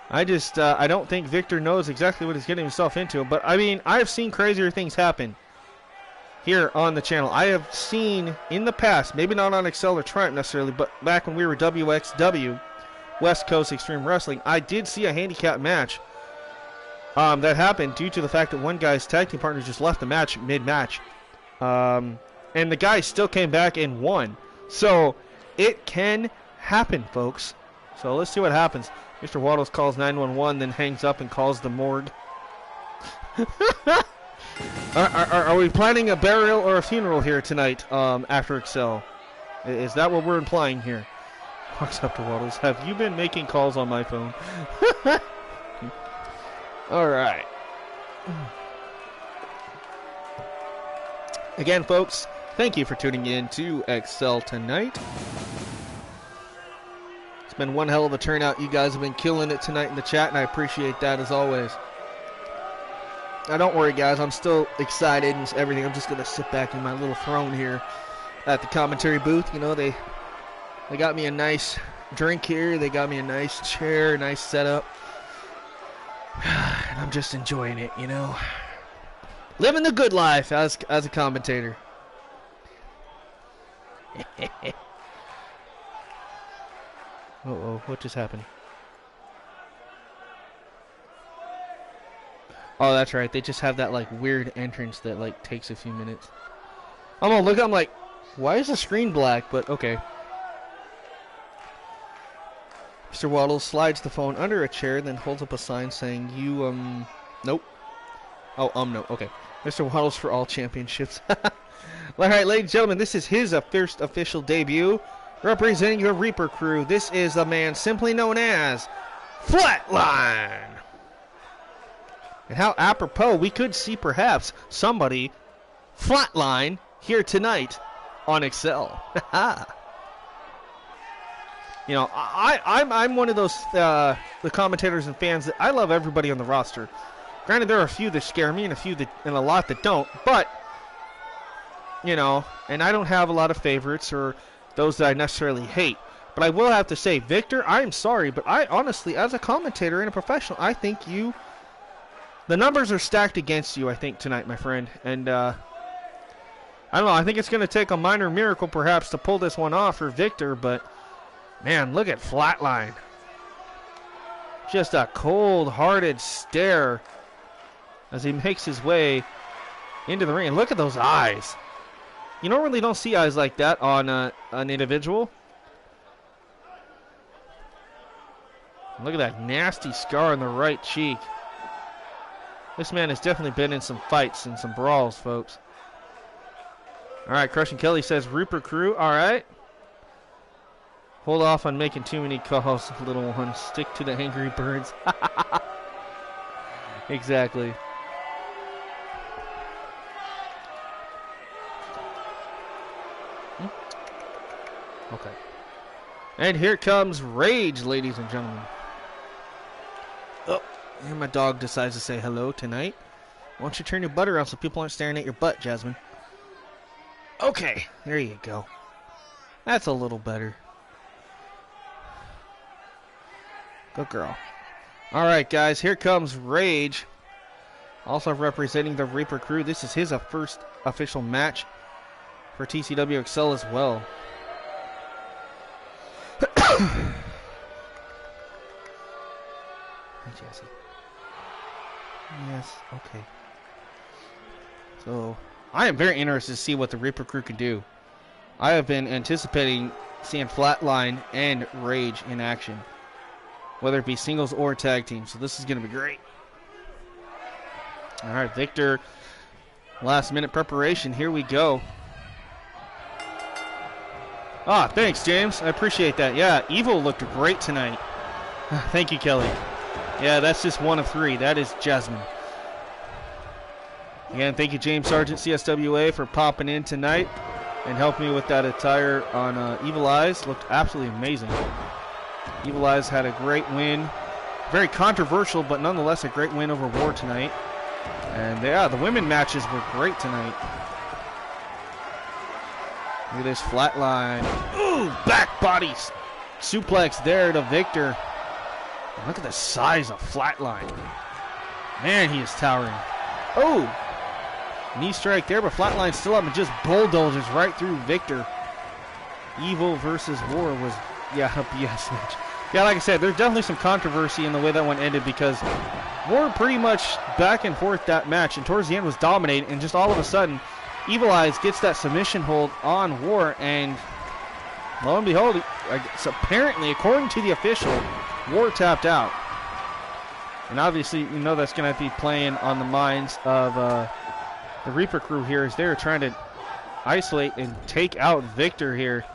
Speaker 1: I don't think Victor knows exactly what he's getting himself into. But, I mean, I've seen crazier things happen here on the channel. I have seen in the past, maybe not on Excel or Triumph necessarily, but back when we were WXW, West Coast Extreme Wrestling, I did see a handicap match that happened due to the fact that one guy's tag team partner just left the match mid-match. And the guy still came back and won. So, it can happen, folks. So, let's see what happens. Mr. Waddles calls 911, then hangs up and calls the morgue. Are we planning a burial or a funeral here tonight after Excel? Is that what we're implying here? Walks up to Waddles. Have you been making calls on my phone? All right. Again, folks, thank you for tuning in to Excel tonight. It's been one hell of a turnout. You guys have been killing it tonight in the chat, and I appreciate that as always. Now, don't worry, guys. I'm still excited and everything. I'm just going to sit back in my little throne here at the commentary booth. You know, they got me a nice drink here. They got me a nice chair, nice setup. And I'm just enjoying it, you know. Living the good life as a commentator. Uh-oh, what just happened? Oh, that's right. They just have that, like, weird entrance that, like, takes a few minutes. I'm gonna look, I'm like, why is the screen black? But, okay. Mr. Waddles slides the phone under a chair, then holds up a sign saying, nope. Oh, no, okay. Mr. Waddles for all championships. Alright, ladies and gentlemen, this is his first official debut. Representing the Reaper Crew, this is a man simply known as Flatline. And how apropos, we could see perhaps somebody flatline here tonight on Excel. You know, I'm one of those the commentators and fans that I love everybody on the roster. Granted, there are a few that scare me and a lot that don't. But you know, and I don't have a lot of favorites or those that I necessarily hate. But I will have to say, Victor, I'm sorry, but I honestly, as a commentator and a professional, I think the numbers are stacked against you, I think, tonight, my friend. And, I don't know, I think it's going to take a minor miracle, perhaps, to pull this one off for Victor. But, man, look at Flatline. Just a cold-hearted stare as he makes his way into the ring. And look at those eyes. You normally don't see eyes like that on an individual. Look at that nasty scar on the right cheek. This man has definitely been in some fights and some brawls, folks. All right, Crushing Kelly says, Reaper Crew, all right. Hold off on making too many calls, little one. Stick to the Angry Birds. Exactly. Okay. And here comes Rage, ladies and gentlemen. Oh. And my dog decides to say hello tonight. Why don't you turn your butt around so people aren't staring at your butt, Jasmine? Okay, there you go. That's a little better. Good girl. Alright, guys, here comes Rage. Also representing the Reaper Crew. This is his first official match for TCW EXCEL as well. Hi, Jesse. Yes, okay. So, I am very interested to see what the Reaper Crew can do. I have been anticipating seeing Flatline and Rage in action, whether it be singles or tag team. So this is going to be great. All right, Victor, last minute preparation. Here we go. Ah, thanks, James. I appreciate that. Yeah, Evil looked great tonight. Thank you, Kelly. Yeah, that's just one of three. That is Jasmine. Again, thank you, James Sargent, CSWA, for popping in tonight and helping me with that attire on Evil Eyes. Looked absolutely amazing. Evil Eyes had a great win. Very controversial, but nonetheless a great win over War tonight. And yeah, the women matches were great tonight. Look at this flatline. Ooh, back body suplex there to Victor. Look at the size of Flatline. Man, he is towering. Oh, knee strike there, but Flatline's still up and just bulldozes right through Victor. Evil versus War was, yeah, a BS match. Yeah, like I said, there's definitely some controversy in the way that one ended because War pretty much back and forth that match, and towards the end was dominating, and just all of a sudden, Evil Eyes gets that submission hold on War, and lo and behold, apparently, according to the official, War tapped out. And obviously, you know that's going to be playing on the minds of the Reaper crew here as they're trying to isolate and take out Victor here.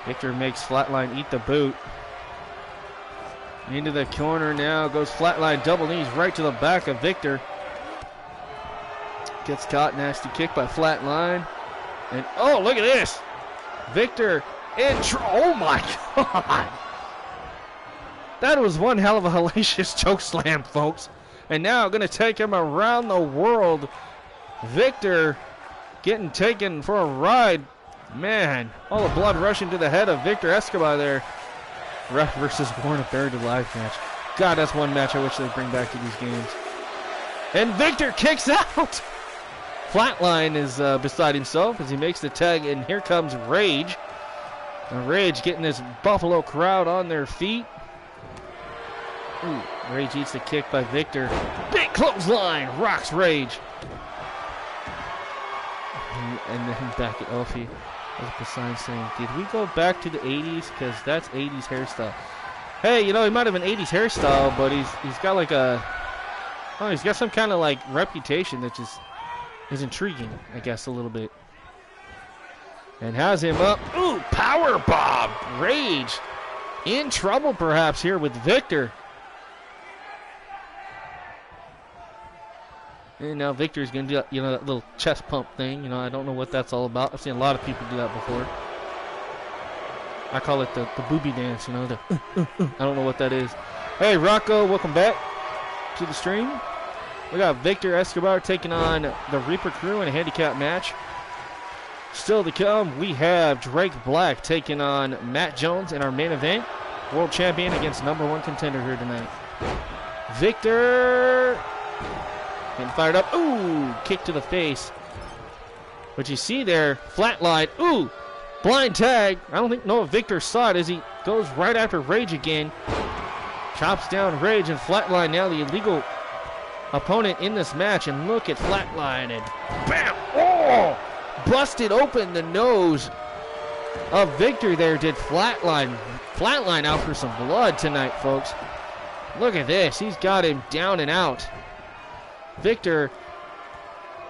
Speaker 1: Victor makes Flatline eat the boot. Into the corner now goes Flatline, double knees right to the back of Victor. Gets caught, nasty kick by Flatline. And oh, look at this. Victor oh my God. That was one hell of a hellacious choke slam, folks. And now going to take him around the world. Victor getting taken for a ride. Man, all the blood rushing to the head of Victor Escobar there. Ref versus War in a Buried Alive match. God, that's one match I wish they'd bring back to these games. And Victor kicks out. Flatline is beside himself as he makes the tag, and here comes Rage. Now Rage getting this Buffalo crowd on their feet. Ooh, Rage eats the kick by Victor. Big clothesline, rocks Rage. And then back at Elfie. There's a sign saying, did we go back to the 80s? Because that's 80s hairstyle. Hey, you know, he might have an 80s hairstyle, but he's got like he's got some kind of like reputation that just is intriguing, I guess, a little bit. And has him up. Ooh, power bomb. Rage in trouble perhaps here with Victor. And now Victor's going to do that, you know, that little chest pump thing. You know, I don't know what that's all about. I've seen a lot of people do that before. I call it the booby dance, you know. I don't know what that is. Hey, Rocco, welcome back to the stream. We got Victor Escobar taking on the Reaper crew in a handicap match. Still to come, we have Drake Black taking on Matt Jones in our main event. World champion against #1 contender here tonight. Victor getting fired up. Ooh, kick to the face. But you see there, Flatline. Ooh, blind tag. I don't know if Victor saw it as he goes right after Rage again. Chops down Rage, and Flatline now the illegal opponent in this match. And look at Flatline, and bam! Oh! Busted open the nose of Victor there. Did Flatline out for some blood tonight, folks. Look at this. He's got him down and out. Victor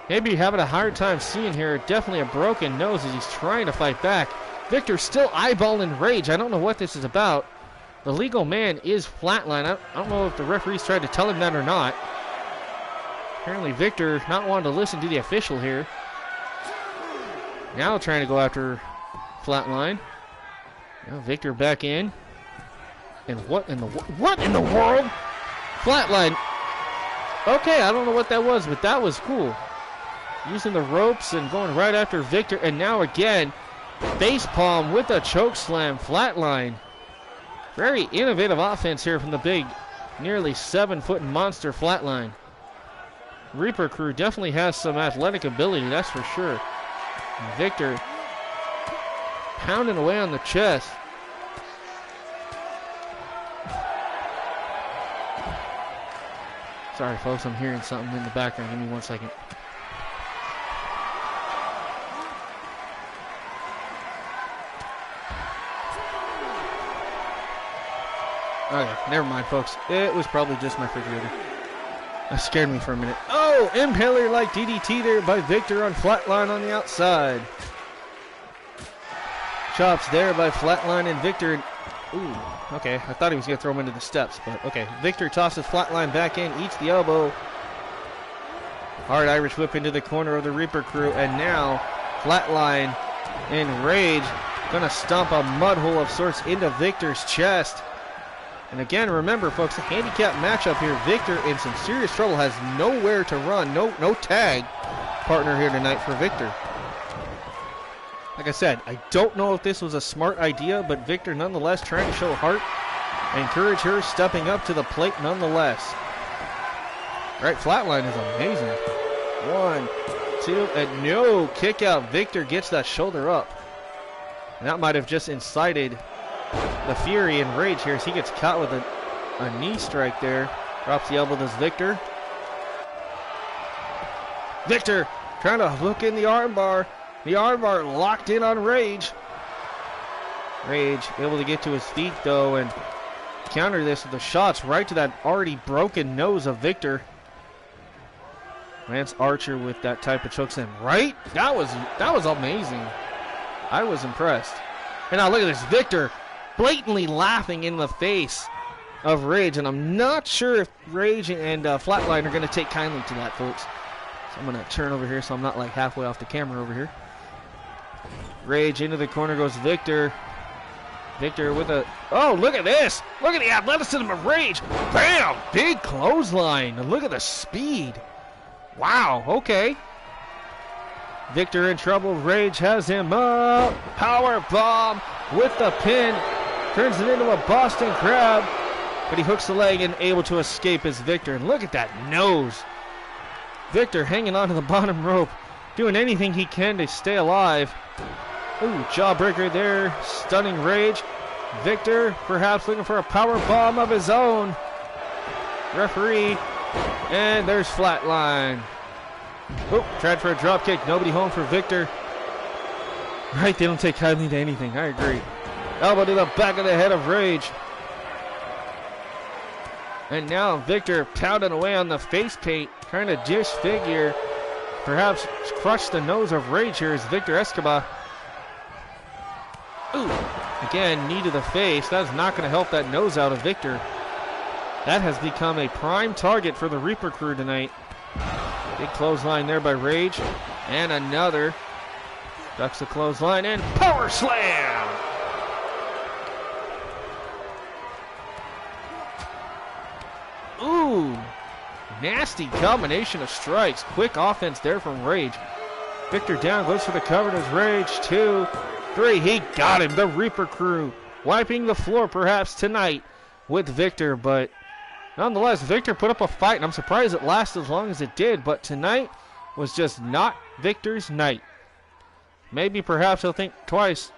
Speaker 1: maybe having a hard time seeing here. Definitely a broken nose as he's trying to fight back. Victor still eyeballing Rage. I don't know what this is about. The legal man is Flatline. I don't know if the referees tried to tell him that or not. Apparently Victor not wanting to listen to the official here. Now trying to go after Flatline. Now Victor back in. And what in the world? Flatline. Okay, I don't know what that was, but that was cool. Using the ropes and going right after Victor. And now again, facepalm with a choke slam. Flatline. Very innovative offense here from the big, nearly 7-foot monster Flatline. Reaper crew definitely has some athletic ability, that's for sure. And Victor pounding away on the chest. Sorry, folks, I'm hearing something in the background. Give me 1 second. Okay, never mind, folks. It was probably just my refrigerator. That scared me for a minute. Oh, impaler like DDT there by Victor on Flatline on the outside. Chops there by Flatline and Victor. Ooh, okay. I thought he was going to throw him into the steps, but okay. Victor tosses Flatline back in, eats the elbow. Hard Irish whip into the corner of the Reaper crew, and now Flatline and Rage gonna stomp a mud hole of sorts into Victor's chest. And again, remember folks, a handicap matchup here. Victor in some serious trouble, has nowhere to run, no tag partner here tonight for Victor. Like I said, I don't know if this was a smart idea, but Victor nonetheless trying to show heart and encourage her, stepping up to the plate nonetheless. All right, Flatline is amazing. 1, 2, and no kick out. Victor gets that shoulder up. And that might have just incited the fury and rage here as he gets caught with a knee strike there. Drops the elbow, does Victor. Victor trying to hook in the armbar. The armbar locked in on Rage. Rage able to get to his feet though and counter this with the shots right to that already broken nose of Victor. Lance Archer with that type of chokeslam, right? That was amazing. I was impressed. And now look at this, Victor blatantly laughing in the face of Rage, and I'm not sure if Rage and Flatline are going to take kindly to that, folks. So I'm going to turn over here so I'm not like halfway off the camera over here. Rage into the corner goes Victor. Victor with a... Oh, look at this. Look at the athleticism of Rage. Bam! Big clothesline. And look at the speed. Wow, okay. Victor in trouble. Rage has him up. Power bomb with the pin. Turns it into a Boston Crab. But he hooks the leg and able to escape as Victor. And look at that nose. Victor hanging onto the bottom rope. Doing anything he can to stay alive. Ooh, jawbreaker there. Stunning Rage. Victor perhaps looking for a power bomb of his own. Referee. And there's Flatline. Oh, tried for a drop kick. Nobody home for Victor. Right, they don't take kindly to anything. I agree. Elbow to the back of the head of Rage. And now Victor pounding away on the face paint, trying to disfigure, perhaps crush the nose of Rage here is Victor Escobar. Ooh, again, knee to the face. That's not going to help that nose out of Victor. That has become a prime target for the Reaper crew tonight. Big clothesline there by Rage. And another. Ducks the clothesline and power slam! Ooh, nasty combination of strikes. Quick offense there from Rage. Victor down, goes for the cover, does Rage. 2, 3, he got him. The Reaper crew wiping the floor perhaps tonight with Victor, but nonetheless, Victor put up a fight, and I'm surprised it lasted as long as it did, but tonight was just not Victor's night. Maybe perhaps he'll think twice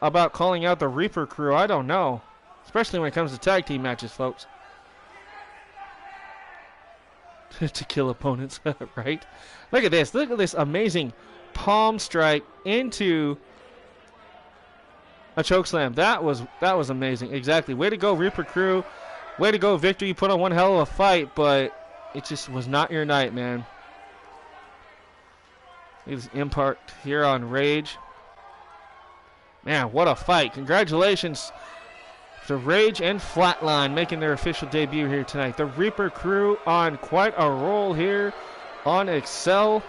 Speaker 1: about calling out the Reaper crew. I don't know, especially when it comes to tag team matches, folks. To kill opponents, right? Look at this. Look at this amazing palm strike into a chokeslam. That was amazing. Exactly. Way to go, Reaper crew. Way to go, Victor. You put on one hell of a fight, but it just was not your night, man. His impact here on Rage. Man, what a fight. Congratulations to Rage and Flatline making their official debut here tonight. The Reaper crew on quite a roll here on EXCEL.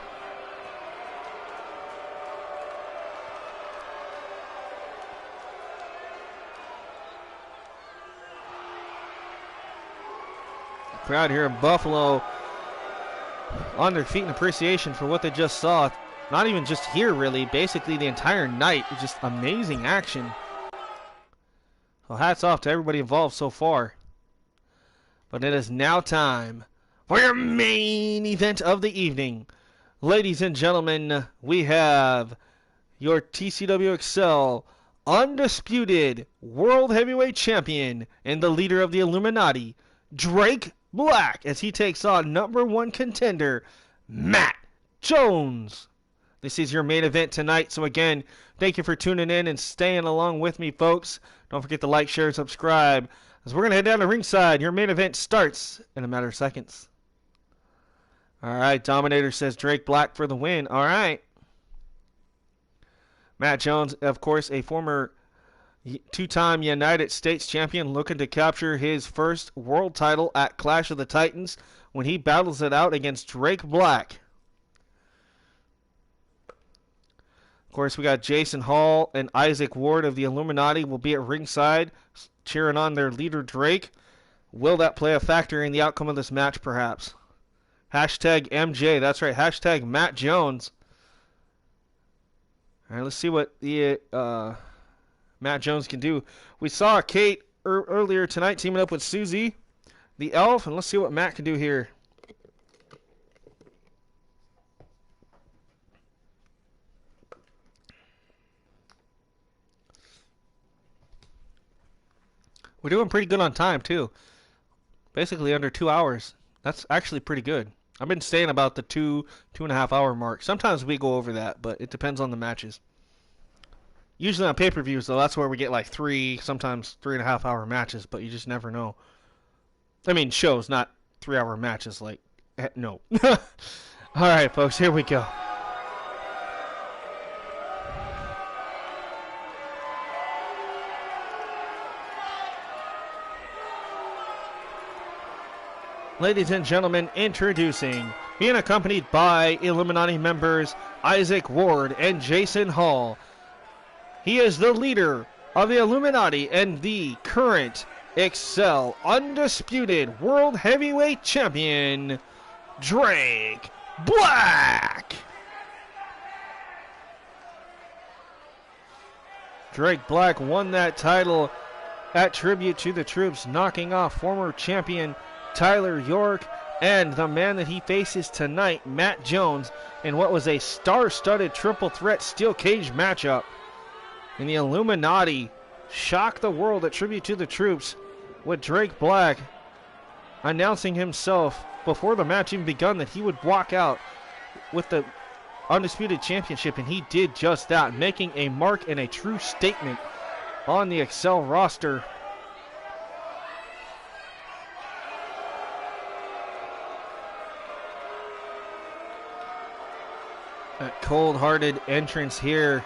Speaker 1: The crowd here in Buffalo on their feet in appreciation for what they just saw. Not even just here, really. Basically, the entire night. Just amazing action. Well, hats off to everybody involved so far. But it is now time for your main event of the evening. Ladies and gentlemen, we have your TCW EXCEL undisputed World Heavyweight Champion and the leader of the Illuminati, Drake Black, as he takes on #1 contender, Matt Jones. This is your main event tonight. So again, thank you for tuning in and staying along with me, folks. Don't forget to like, share, and subscribe, as we're going to head down to ringside. Your main event starts in a matter of seconds. All right, Dominator says Drake Black for the win. All right. Matt Jones, of course, a former two-time United States champion, looking to capture his first world title at Clash of the Titans when he battles it out against Drake Black. Of course, we got Jason Hall and Isaac Ward of the Illuminati will be at ringside cheering on their leader, Drake. Will that play a factor in the outcome of this match, perhaps? Hashtag MJ, that's right, hashtag Matt Jones. All right, let's see what the Matt Jones can do. We saw Kate earlier tonight teaming up with Susie, the elf, and let's see what Matt can do here. We're doing pretty good on time, too. Basically under 2 hours. That's actually pretty good. I've been staying about the 2.5 hour mark. Sometimes we go over that, but it depends on the matches. Usually on pay-per-views, though, that's where we get like 3, sometimes 3.5 hour matches, but you just never know. I mean, shows, not 3 hour matches. Like, no. All right, folks, here we go. Ladies and gentlemen, introducing, being accompanied by Illuminati members Isaac Ward and Jason Hall. He is the leader of the Illuminati and the current EXCEL Undisputed World Heavyweight Champion, Drake Black. Drake Black won that title at Tribute to the Troops, knocking off former champion Tyler York and the man that he faces tonight, Matt Jones, in what was a star-studded triple threat steel cage matchup. And the Illuminati shocked the world at Tribute to the Troops with Drake Black announcing himself before the match even begun that he would walk out with the Undisputed Championship, and he did just that, making a mark and a true statement on the EXCEL roster. That cold-hearted entrance here.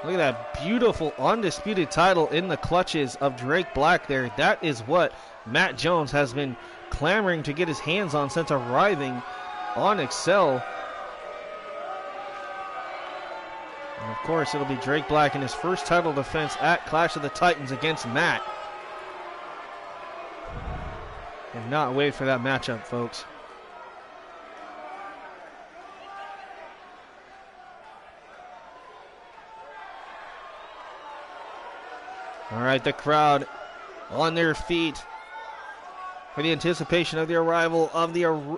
Speaker 1: Look at that beautiful undisputed title in the clutches of Drake Black there. That is what Matt Jones has been clamoring to get his hands on since arriving on EXCEL. And of course, it'll be Drake Black in his first title defense at Clash of the Titans against Matt. Cannot wait for that matchup, folks. All right, the crowd on their feet for the anticipation of the arrival of the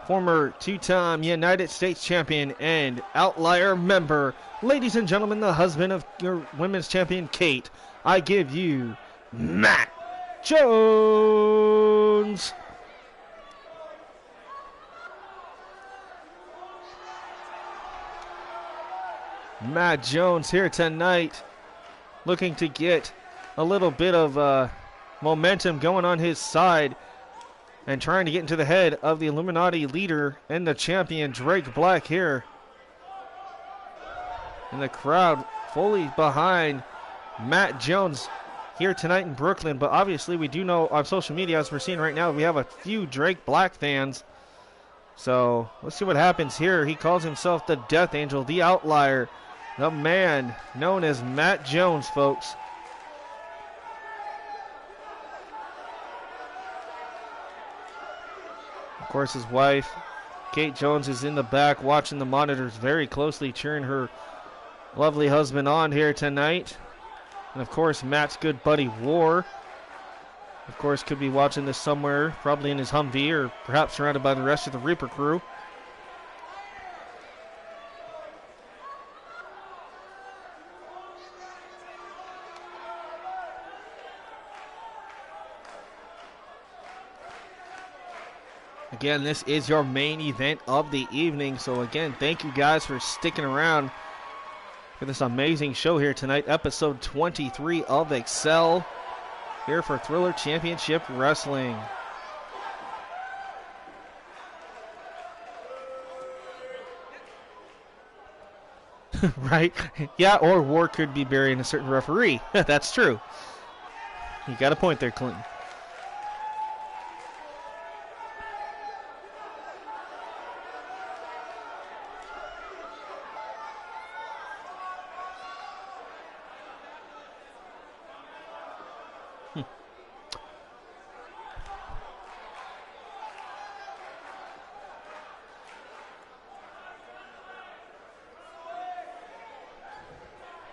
Speaker 1: former two-time United States champion and outlier member. Ladies and gentlemen, the husband of your women's champion, Kate, I give you Matt Jones. Matt Jones here tonight, looking to get a little bit of momentum going on his side and trying to get into the head of the Illuminati leader and the champion, Drake Black here. And the crowd fully behind Matt Jones here tonight in Brooklyn. But obviously we do know on social media, as we're seeing right now, we have a few Drake Black fans. So let's see what happens here. He calls himself the Death Angel, the outlier, the man known as Matt Jones, folks. Of course, his wife, Kate Jones, is in the back watching the monitors very closely, cheering her lovely husband on here tonight. And of course, Matt's good buddy, War, of course, could be watching this somewhere, probably in his Humvee or perhaps surrounded by the rest of the Reaper crew. Again, this is your main event of the evening. So again, thank you guys for sticking around for this amazing show here tonight. Episode 23 of EXCEL here for Thriller Championship Wrestling. Right? Yeah, or war could be burying a certain referee. That's true. You got a point there, Clinton.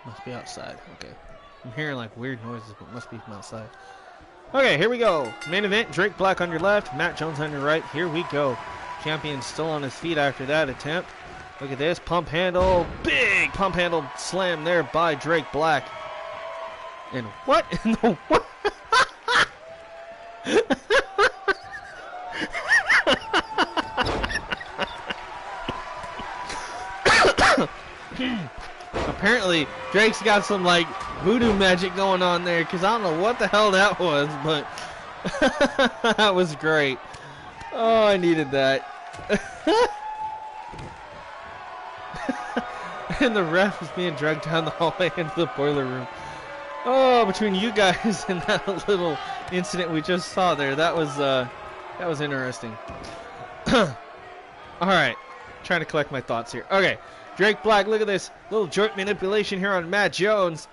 Speaker 1: Must be outside. Okay. I'm hearing like weird noises, but must be from outside. Okay, here we go. Main event, Drake Black on your left, Matt Jones on your right. Here we go. Champion still on his feet after that attempt. Look at this. Pump handle. Big pump handle slam there by Drake Black. And what in the what? Apparently, Drake's got some, like, voodoo magic going on there, because I don't know what the hell that was, but that was great. Oh, I needed that. And the ref was being dragged down the hallway into the boiler room. Oh, between you guys and that little incident we just saw there, that was interesting. All right, trying to collect my thoughts here. Okay. Drake Black, look at this little joint manipulation here on Matt Jones.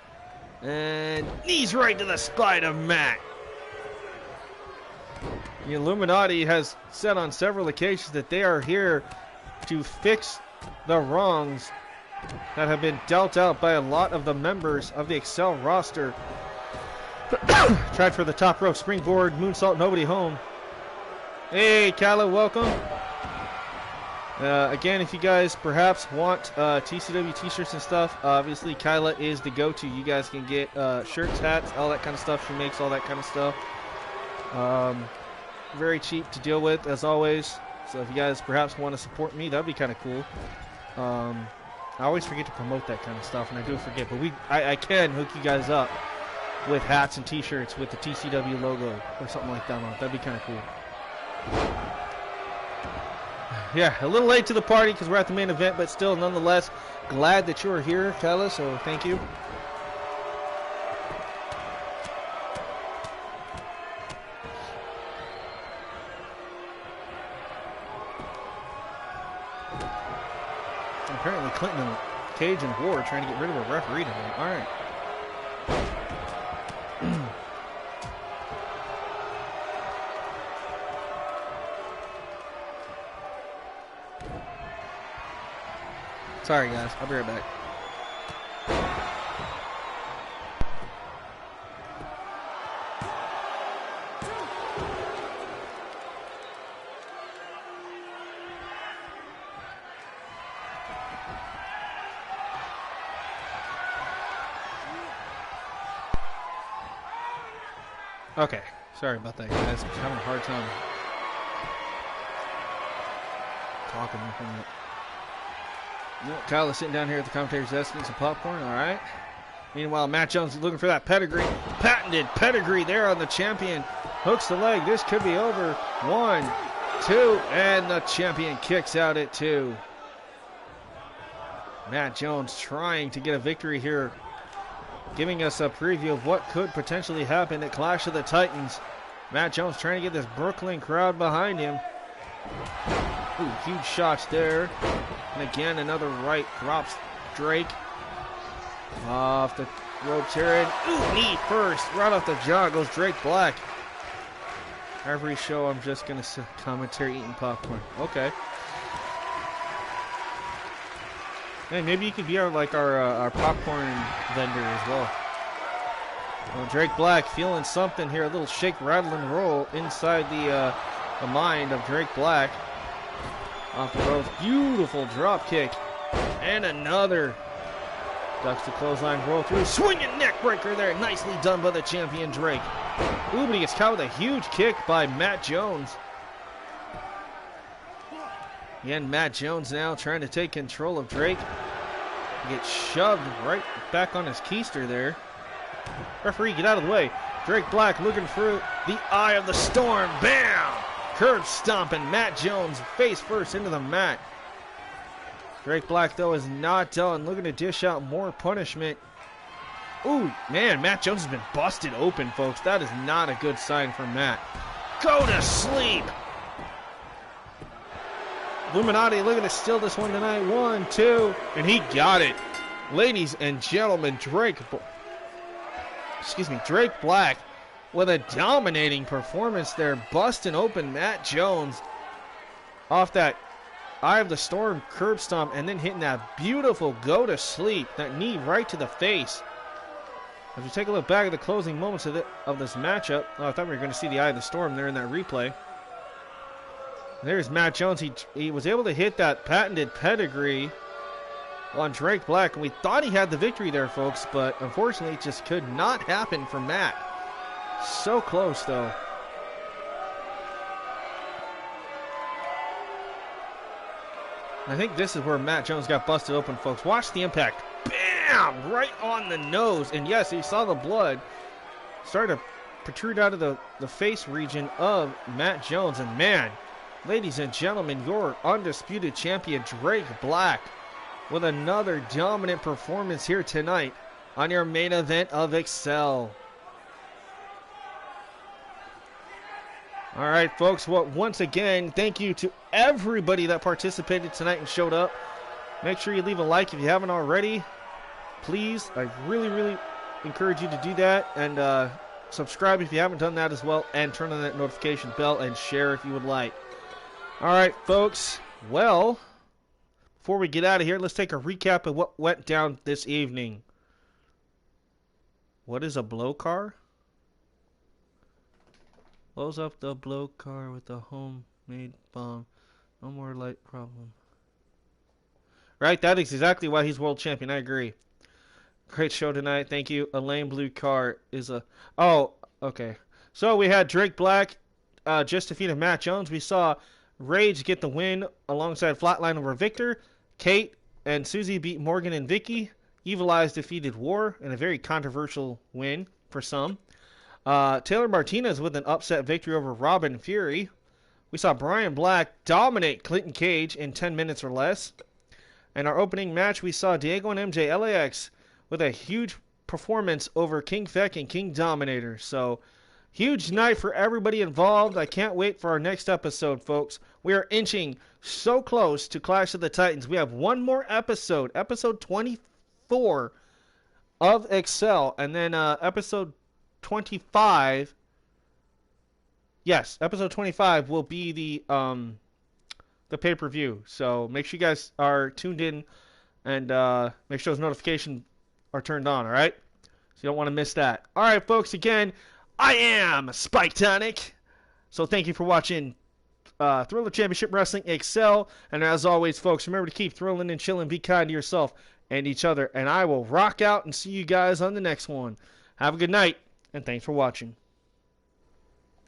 Speaker 1: And knees right to the spine of Matt. The Illuminati has said on several occasions that they are here to fix the wrongs that have been dealt out by a lot of the members of the Excel roster. Tried for the top rope springboard, moonsault, nobody home. Hey, Kyla, welcome. Again, if you guys perhaps want TCW t-shirts and stuff, obviously Kyla is the go-to. You guys can get shirts, hats, all that kind of stuff. She makes all that kind of stuff. Very cheap to deal with, as always. So if you guys perhaps want to support me, that'd be kind of cool. I always forget to promote that kind of stuff, and I do forget. But I can hook you guys up with hats and t-shirts with the TCW logo or something like that on it. That'd be kind of cool. Yeah, a little late to the party because we're at the main event, but still, nonetheless, glad that you are here, Kyla, so thank you. Apparently, Clinton and Cage and War are trying to get rid of a referee tonight. All right. Sorry, guys. I'll be right back. Okay. Sorry about that, guys. I'm having a hard time talking with him. Kyle is sitting down here at the commentator's desk eating some popcorn. All right. Meanwhile, Matt Jones is looking for that pedigree. Patented pedigree there on the champion. Hooks the leg. This could be over. 1, 2, and the champion kicks out at 2. Matt Jones trying to get a victory here, giving us a preview of what could potentially happen at Clash of the Titans. Matt Jones trying to get this Brooklyn crowd behind him. Ooh, huge shots there. And again, another right drops Drake. Off the ropes here. And ooh, knee first. Right off the jaw goes Drake Black. Every show I'm just going to commentary eating popcorn. Okay. Hey, maybe you could be our popcorn vendor as well. Well, Drake Black feeling something here. A little shake, rattle, and roll inside the mind of Drake Black. Off the ropes. Beautiful drop kick. And another. Ducks the clothesline, roll through. Swinging neck breaker there. Nicely done by the champion Drake. Ooh, but he gets caught with a huge kick by Matt Jones. Again, Matt Jones now trying to take control of Drake. He gets shoved right back on his keister there. Referee, get out of the way. Drake Black looking for the eye of the storm. Bam! Curb stomping Matt Jones face first into the mat. Drake Black, though, is not done. Looking to dish out more punishment. Ooh, man, Matt Jones has been busted open, folks. That is not a good sign for Matt. Go to sleep. Illuminati looking to steal this one tonight. 1, 2, and he got it. Ladies and gentlemen, Drake Black with a dominating performance there, busting open Matt Jones off that Eye of the Storm curb stomp and then hitting that beautiful go to sleep, that knee right to the face. As we take a look back at the closing moments of this matchup, I thought we were going to see the Eye of the Storm there in that replay. There's Matt Jones. He was able to hit that patented pedigree on Drake Black, and we thought he had the victory there, folks, but unfortunately it just could not happen for Matt. So close, though. I think this is where Matt Jones got busted open, folks. Watch the impact. Bam! Right on the nose. And yes, he saw the blood start to protrude out of the face region of Matt Jones. And man, ladies and gentlemen, your undisputed champion, Drake Black, with another dominant performance here tonight on your main event of Excel. All right, folks, well, once again, thank you to everybody that participated tonight and showed up. Make sure you leave a like if you haven't already. Please, I really, really encourage you to do that. And subscribe if you haven't done that as well. And turn on that notification bell and share if you would like. All right, folks, well, before we get out of here, let's take a recap of what went down this evening. What is a blow car? Blows up the blow car with a homemade bomb. No more light problem. Right, that is exactly why he's world champion. I agree. Great show tonight. Thank you. A lame blue car is a... Oh, okay. So we had Drake Black just defeated Matt Jones. We saw Rage get the win alongside Flatline over Victor. Kate and Susie beat Morgan and Vicky. Evil Eyes defeated War in a very controversial win for some. Taylor Martinez with an upset victory over Robin Fury. We saw Bryan Black dominate Clinton Cage in 10 minutes or less. In our opening match, we saw Diego and MJ LAX with a huge performance over King Feck and King Dominator. So, huge night for everybody involved. I can't wait for our next episode, folks. We are inching so close to Clash of the Titans. We have one more episode, episode 24 of Excel, and then episode 25. Yes, episode 25 will be the pay-per-view. So make sure you guys are tuned in and make sure those notifications are turned on, all right? So you don't want to miss that. All right, folks, again, I am Spike Tonic. So thank you for watching Thriller Championship Wrestling Excel. And as always, folks, remember to keep thrilling and chilling. Be kind to yourself and each other. And I will rock out and see you guys on the next one. Have a good night, and thanks for watching.